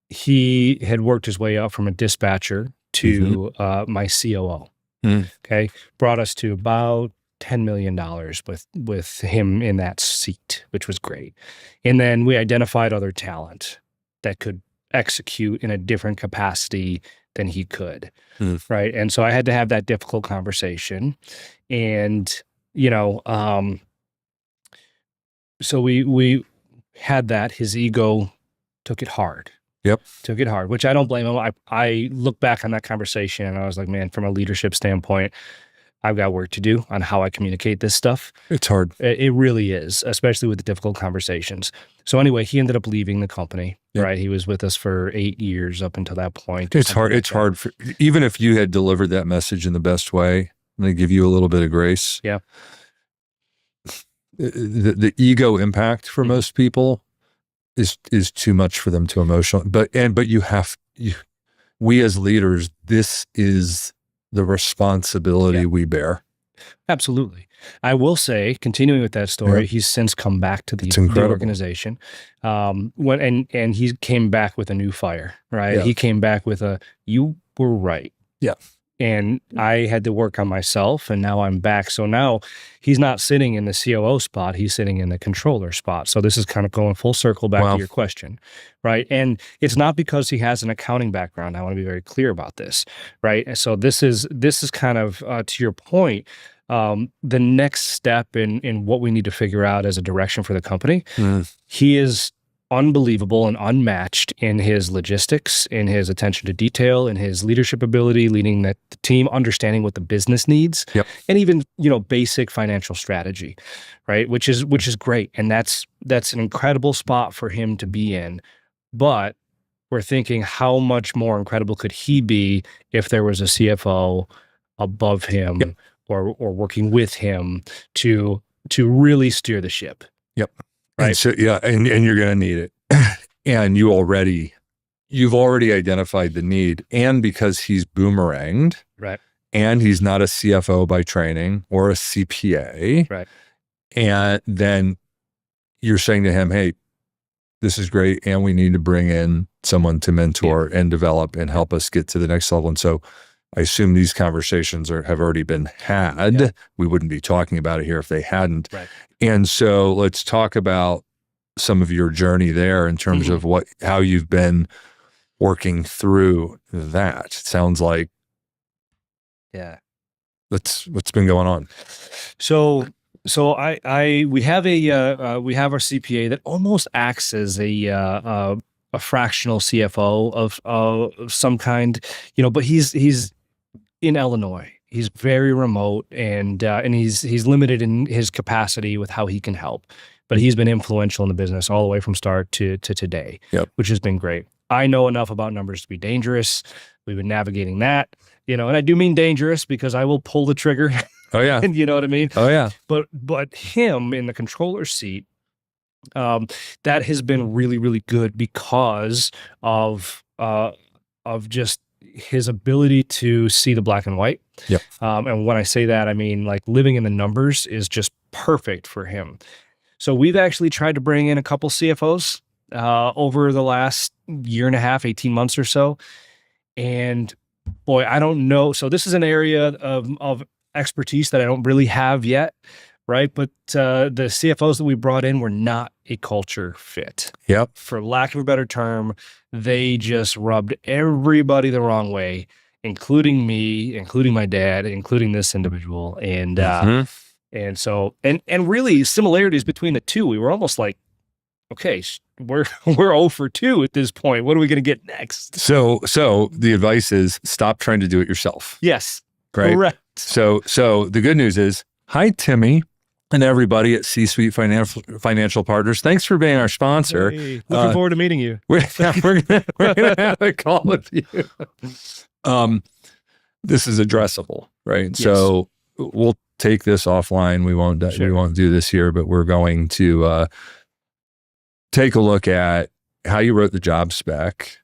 he had worked his way up from a dispatcher to my COO. Okay, brought us to about $10 million with him in that seat, which was great. And then we identified other talent that could execute in a different capacity than he could. Right. And so I had to have that difficult conversation. And, so we had that. His ego took it hard. Took it hard, which I don't blame him. I look back on that conversation and I was like, man, from a leadership standpoint, I've got work to do on how I communicate this stuff. It's hard. It really is, especially with the difficult conversations. So anyway, he ended up leaving the company, right? He was with us for 8 years up until that point. It's hard. It's hard. Even if you had delivered that message in the best way, I'm going to give you a little bit of grace. Yeah. The ego impact for most people is too much for them to emotional. But we as leaders, this is the responsibility we bear. Absolutely. I will say, continuing with that story, he's since come back to the organization. And he came back with a new fire, right? Yeah. He came back with you were right. Yeah. And I had to work on myself, and now I'm back. So now he's not sitting in the COO spot, he's sitting in the controller spot. So this is kind of going full circle back to your question, right? And it's not because he has an accounting background. I want to be very clear about this, right? And so this is kind of, to your point, the next step in what we need to figure out as a direction for the company. He is unbelievable and unmatched in his logistics, in his attention to detail, in his leadership ability, leading the team, understanding what the business needs, and even basic financial strategy, right? Which is great, and that's an incredible spot for him to be in. But we're thinking, how much more incredible could he be if there was a CFO above him or working with him to really steer the ship? Right. And so, and you're going to need it. and you've already identified the need, and because he's boomeranged, Right. and he's not a CFO by training or a CPA, Right. and then you're saying to him, hey, this is great, and we need to bring in someone to mentor and develop and help us get to the next level. And so I assume these conversations have already been had. Yeah. We wouldn't be talking about it here if they hadn't. Right. And so let's talk about some of your journey there in terms of how you've been working through that. It sounds like what's been going on. So we have our CPA that almost acts as a fractional CFO of some kind, but he's in Illinois. He's very remote, and he's limited in his capacity with how he can help. But he's been influential in the business all the way from start to today, which has been great. I know enough about numbers to be dangerous. We've been navigating that, and I do mean dangerous because I will pull the trigger. Oh yeah. And you know what I mean? Oh yeah. But him in the controller seat, that has been really, really good because of just his ability to see the black and white. Yep. And when I say that, I mean like living in the numbers is just perfect for him. So we've actually tried to bring in a couple CFOs over the last year and a half, 18 months or so. And boy, I don't know. So this is an area of expertise that I don't really have yet, right? But the CFOs that we brought in were not a culture fit. Yep. For lack of a better term, they just rubbed everybody the wrong way, including me, including my dad, including this individual. And so, and really similarities between the two, we were almost like, okay, we're 0 for 2 at this point. What are we going to get next? So the advice is stop trying to do it yourself. Yes. Right. Correct. So the good news is, hi, Timmy and everybody at C-Suite Financial Partners. Thanks for being our sponsor. Hey, looking forward to meeting you. We're gonna have a call with you. This is addressable, right? Yes. So we'll take this offline. We won't do this here, but we're going to take a look at how you wrote the job spec,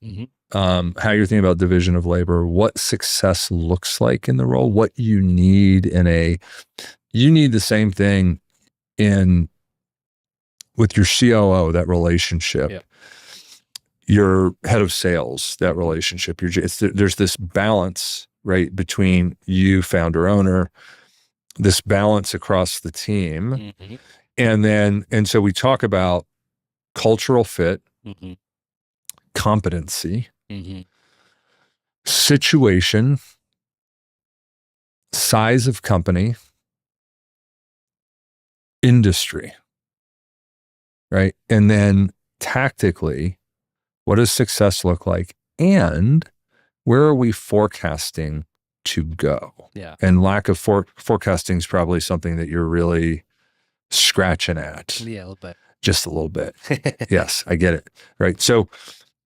how you're thinking about division of labor, what success looks like in the role, what you need you need the same thing with your COO, that relationship, your head of sales, that relationship. There's this balance, right, between you, founder, owner, this balance across the team. And so we talk about cultural fit, competency, situation, size of company, industry, right? And then tactically, what does success look like? And where are we forecasting to go? Yeah. And lack of forecasting is probably something that you're really scratching at. Yeah, a little bit. Just a little bit. Yes, I get it. Right. So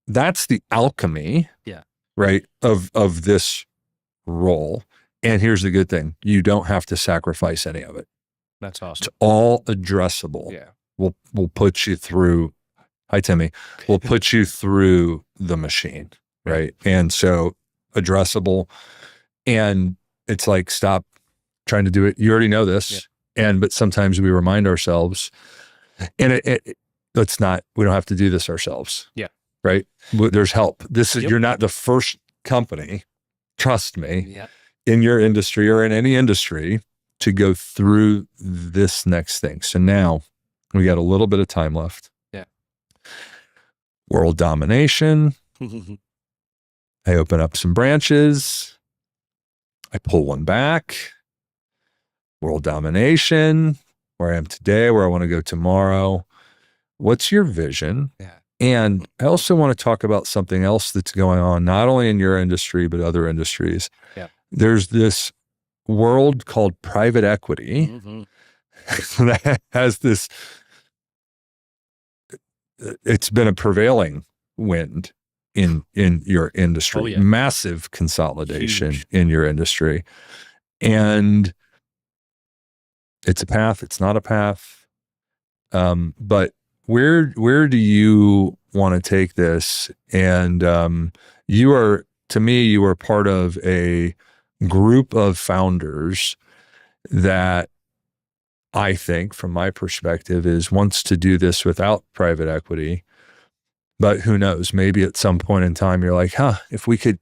that's the alchemy, right, of this role. And here's the good thing. You don't have to sacrifice any of it. That's awesome. It's all addressable. Yeah. We'll put you through, hi, Timmy. We'll put you through the machine, right? And so addressable. And it's like, stop trying to do it. You already know this. But sometimes we remind ourselves, and we don't have to do this ourselves. Yeah. Right. There's help. You're not the first company, trust me, in your industry or in any industry to go through this next thing. So now we got a little bit of time left. Yeah. World domination. I open up some branches. I pull one back. World domination, where I am today, where I want to go tomorrow. What's your vision? Yeah. And I also want to talk about something else that's going on, not only in your industry, but other industries. Yeah. There's this world called private equity that has this, it's been a prevailing wind in your industry, massive consolidation in your industry. And it's a path, it's not a path. But where do you want to take this? And you are, to me, you are part of a group of founders that I think, from my perspective, wants to do this without private equity. But who knows? Maybe at some point in time, you're like, if I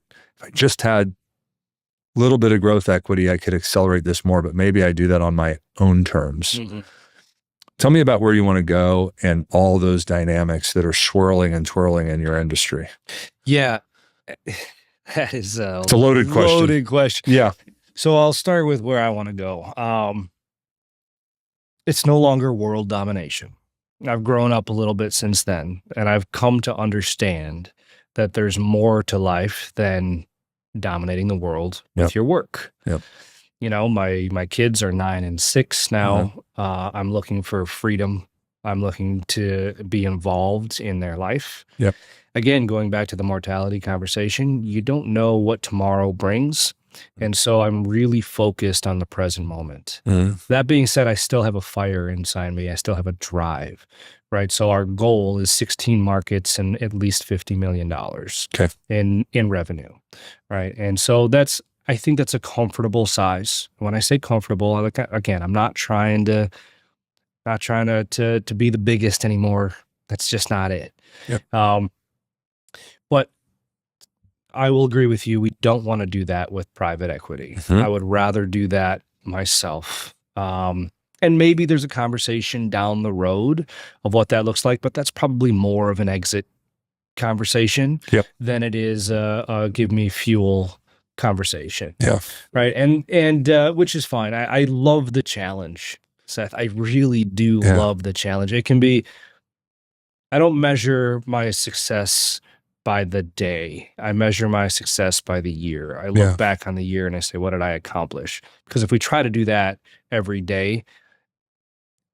just had a little bit of growth equity, I could accelerate this more, but maybe I do that on my own terms. Mm-hmm. Tell me about where you want to go and all those dynamics that are swirling and twirling in your industry. Yeah. That is it's a loaded question. Loaded question. Yeah. So I'll start with where I want to go. It's no longer world domination. I've grown up a little bit since then, and I've come to understand that there's more to life than dominating the world with your work. Yep. You know, my kids are 9 and 6 now. I'm looking for freedom. I'm looking to be involved in their life. Yep. Again, going back to the mortality conversation, you don't know what tomorrow brings. And so I'm really focused on the present moment. Mm-hmm. That being said, I still have a fire inside me. I still have a drive, right? So our goal is 16 markets and at least $50 million in revenue, right? And so I think that's a comfortable size. When I say comfortable, again, I'm not trying to be the biggest anymore. That's just not it. Yep. But I will agree with you. We don't want to do that with private equity. Mm-hmm. I would rather do that myself. And maybe there's a conversation down the road of what that looks like, but that's probably more of an exit conversation than it is a give me fuel conversation. Yeah. Right. And which is fine. I love the challenge, Seth. I really do love the challenge. It can be, I don't measure my success by the day. I measure my success by the year. I look back on the year and I say, what did I accomplish? Because if we try to do that every day,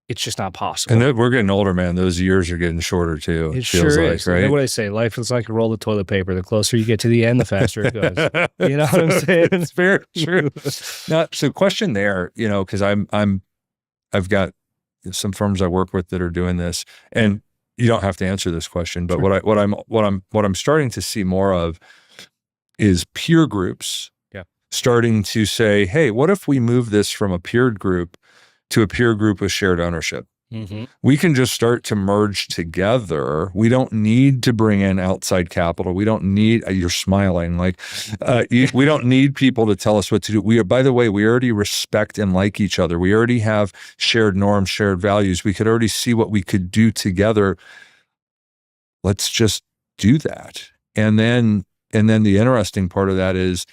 it's just not possible. And we're getting older, man. Those years are getting shorter too. It feels sure like, is. Right? What I say, life is like a roll of toilet paper. The closer you get to the end, the faster it goes. You know what I'm saying? It's very true. Now, so question there, you know, because I've got some firms I work with that are doing this, and you don't have to answer this question, but what I'm starting to see more of is peer groups starting to say, hey, what if we move this from a peer group to a peer group with shared ownership? Mm-hmm. We can just start to merge together. We don't need to bring in outside capital. We don't need, you're smiling, like, we don't need people to tell us what to do. By the way, we already respect and like each other. We already have shared norms, shared values. We could already see what we could do together. Let's just do that. And then the interesting part of that is,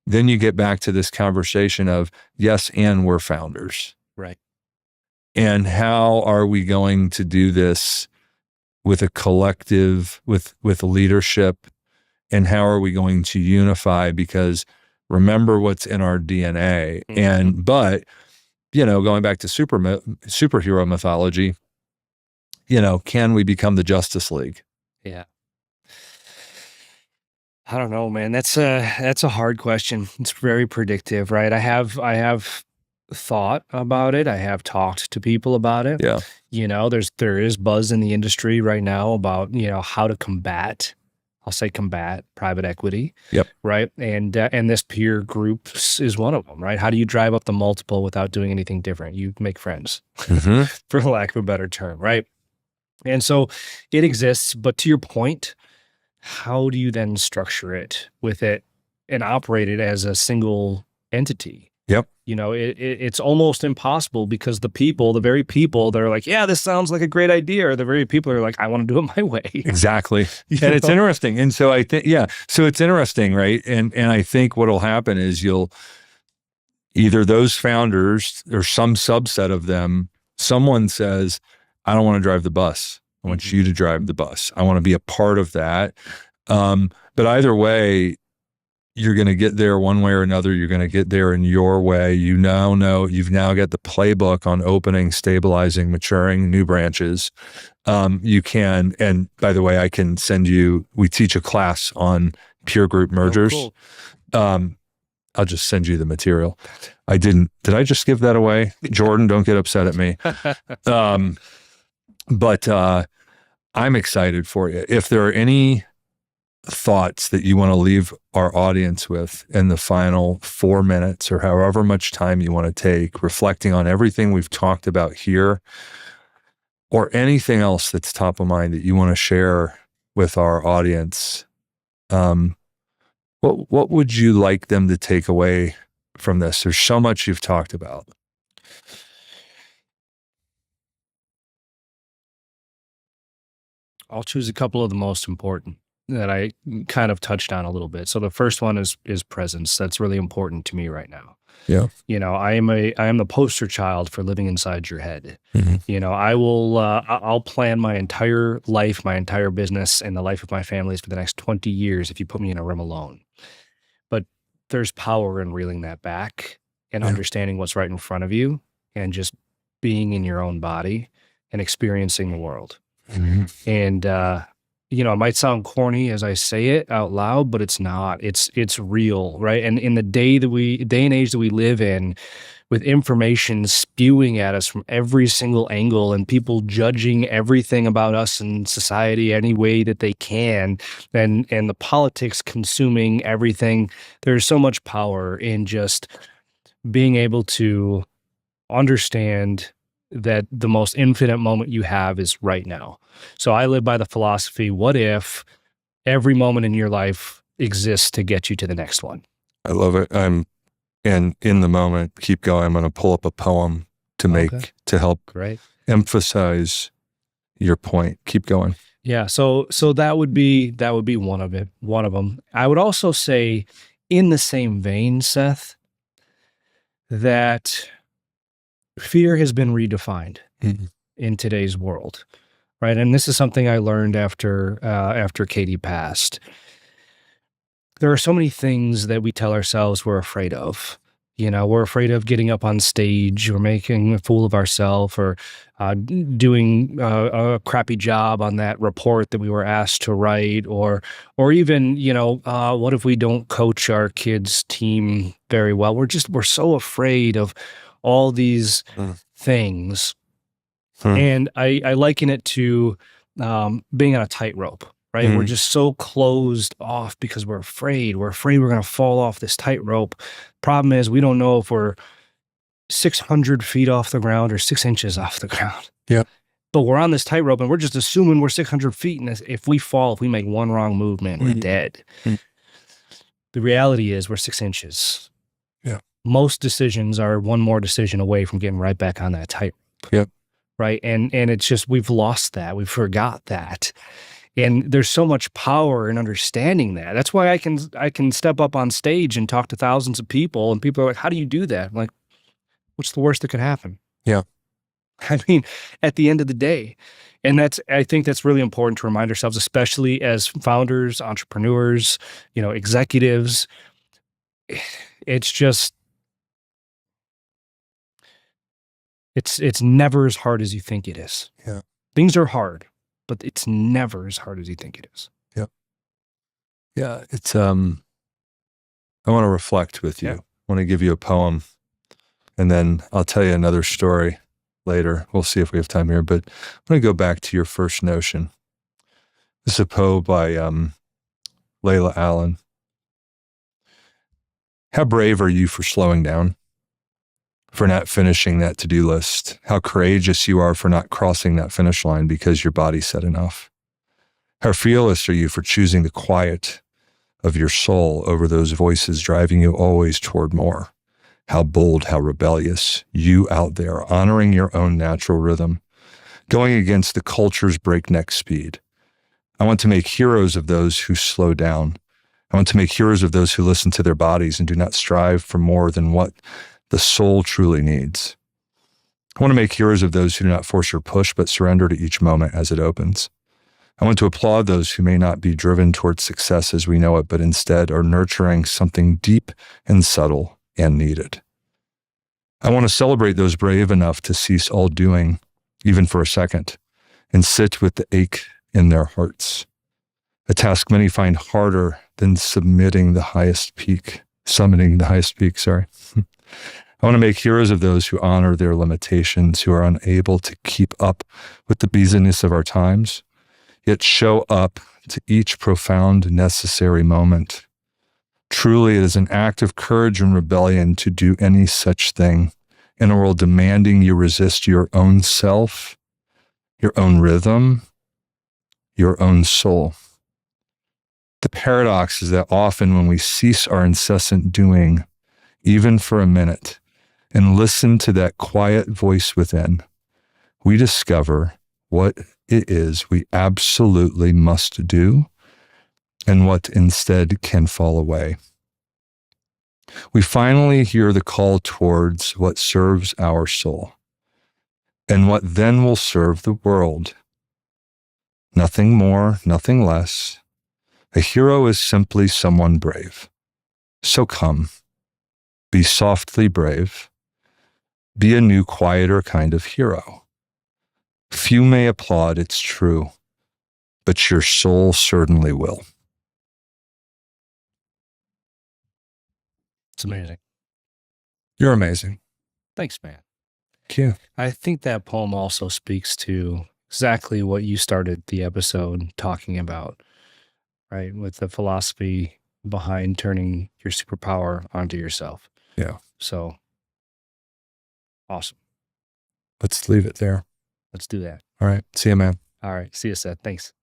then you get back to this conversation of, yes, and we're founders. Right. And how are we going to do this with a collective, with leadership? And how are we going to unify? Because remember what's in our DNA. Mm-hmm. But, you know, going back to superhero mythology, you know, can we become the Justice League? Yeah. I don't know, man. That's a hard question. It's very predictive, right? I have thought about it. I have talked to people about it. Yeah. You know, there is buzz in the industry right now about, you know, how to combat private equity. Yep. Right. And this peer group is one of them, right? How do you drive up the multiple without doing anything different? You make friends, mm-hmm. for lack of a better term. Right. And so it exists, but to your point, how do you then structure it with it and operate it as a single entity? Yep. You know, it's almost impossible because the very people that are like, yeah, this sounds like a great idea, are the very people that are like, I want to do it my way. Exactly. And it's interesting. And so I think, so it's interesting, right? And I think what'll happen is either those founders or some subset of them, someone says, I don't want to drive the bus. I want you to drive the bus. I want to be a part of that. But either way, you're going to get there one way or another. You're going to get there in your way. You now know, you've now got the playbook on opening, stabilizing, maturing new branches. You can, and by the way, I can send you, we teach a class on peer group mergers. Oh, cool. I'll just send you the material. Did I just give that away? Jordan, don't get upset at me. But I'm excited for you. If there are any thoughts that you want to leave our audience with in the final 4 minutes or however much time you want to take, reflecting on everything we've talked about here, or anything else that's top of mind that you want to share with our audience, what would you like them to take away from this? There's so much you've talked about. I'll choose a couple of the most important that I kind of touched on a little bit. So the first one is presence. That's really important to me right now. Yeah. You know, I am the poster child for living inside your head. Mm-hmm. You know, I'll plan my entire life, my entire business, and the life of my families for the next 20 years if you put me in a room alone. But there's power in reeling that back and understanding what's right in front of you and just being in your own body and experiencing the world. Mm-hmm. And, you know, it might sound corny as I say it out loud, but it's not. It's real, right? And in the day and age that we live in, with information spewing at us from every single angle and people judging everything about us in society any way that they can, and the politics consuming everything, there's so much power in just being able to understand that the most infinite moment you have is right now. So I live by the philosophy, what if every moment in your life exists to get you to the next one? I love it. And in the moment, keep going. I'm going to pull up a poem to help emphasize your point. Keep going. Yeah. So that would be one of them. I would also say, in the same vein, Seth, that fear has been redefined in today's world, right? And this is something I learned after Katie passed. There are so many things that we tell ourselves we're afraid of. You know, we're afraid of getting up on stage or making a fool of ourselves or doing a crappy job on that report that we were asked to write, or even, you know, what if we don't coach our kids' team very well? We're so afraid of all these things. And I liken it to being on a tightrope, right? We're just so closed off because we're afraid. We're afraid we're going to fall off this tightrope. Problem is, we don't know if we're 600 feet off the ground or 6 inches off the ground. Yeah. But we're on this tightrope and we're just assuming we're 600 feet. And if we fall, if we make one wrong movement, we're dead. The reality is we're 6 inches. Yeah. Most decisions are one more decision away from getting right back on that tightrope. Yep. Right. And it's just, we've lost that. We forgot that. And there's so much power in understanding that. That's why I can step up on stage and talk to thousands of people, and people are like, how do you do that? I'm like, what's the worst that could happen? Yeah. I mean, at the end of the day. And I think that's really important to remind ourselves, especially as founders, entrepreneurs, you know, executives. It's just, it's never as hard as you think it is. Yeah. Things are hard, but it's never as hard as you think it is. Yep. Yeah. It's, I want to reflect with you. Yeah. I want to give you a poem, and then I'll tell you another story later. We'll see if we have time here, but I'm going to go back to your first notion. This is a poem by Layla Allen. How brave are you for slowing down? For not finishing that to-do list? How courageous you are for not crossing that finish line because your body said enough? How fearless are you for choosing the quiet of your soul over those voices driving you always toward more? How bold, how rebellious, you out there honoring your own natural rhythm, going against the culture's breakneck speed. I want to make heroes of those who slow down. I want to make heroes of those who listen to their bodies and do not strive for more than what the soul truly needs. I want to make heroes of those who do not force or push, but surrender to each moment as it opens. I want to applaud those who may not be driven towards success as we know it, but instead are nurturing something deep and subtle and needed. I want to celebrate those brave enough to cease all doing, even for a second, and sit with the ache in their hearts. A task many find harder than summiting the highest peak. I want to make heroes of those who honor their limitations, who are unable to keep up with the busyness of our times, yet show up to each profound, necessary moment. Truly, it is an act of courage and rebellion to do any such thing in a world demanding you resist your own self, your own rhythm, your own soul. The paradox is that often when we cease our incessant doing, even for a minute, and listen to that quiet voice within, we discover what it is we absolutely must do and what instead can fall away. We finally hear the call towards what serves our soul and what then will serve the world. Nothing more, nothing less. A hero is simply someone brave. So come, be softly brave. Be a new, quieter kind of hero. Few may applaud, it's true, but your soul certainly will. It's amazing. You're amazing. Thanks, man. Thank you. I think that poem also speaks to exactly what you started the episode talking about, right? With the philosophy behind turning your superpower onto yourself. Yeah. So awesome. Let's leave it there. Let's do that. All right. See you, man. All right. See you, Seth. Thanks.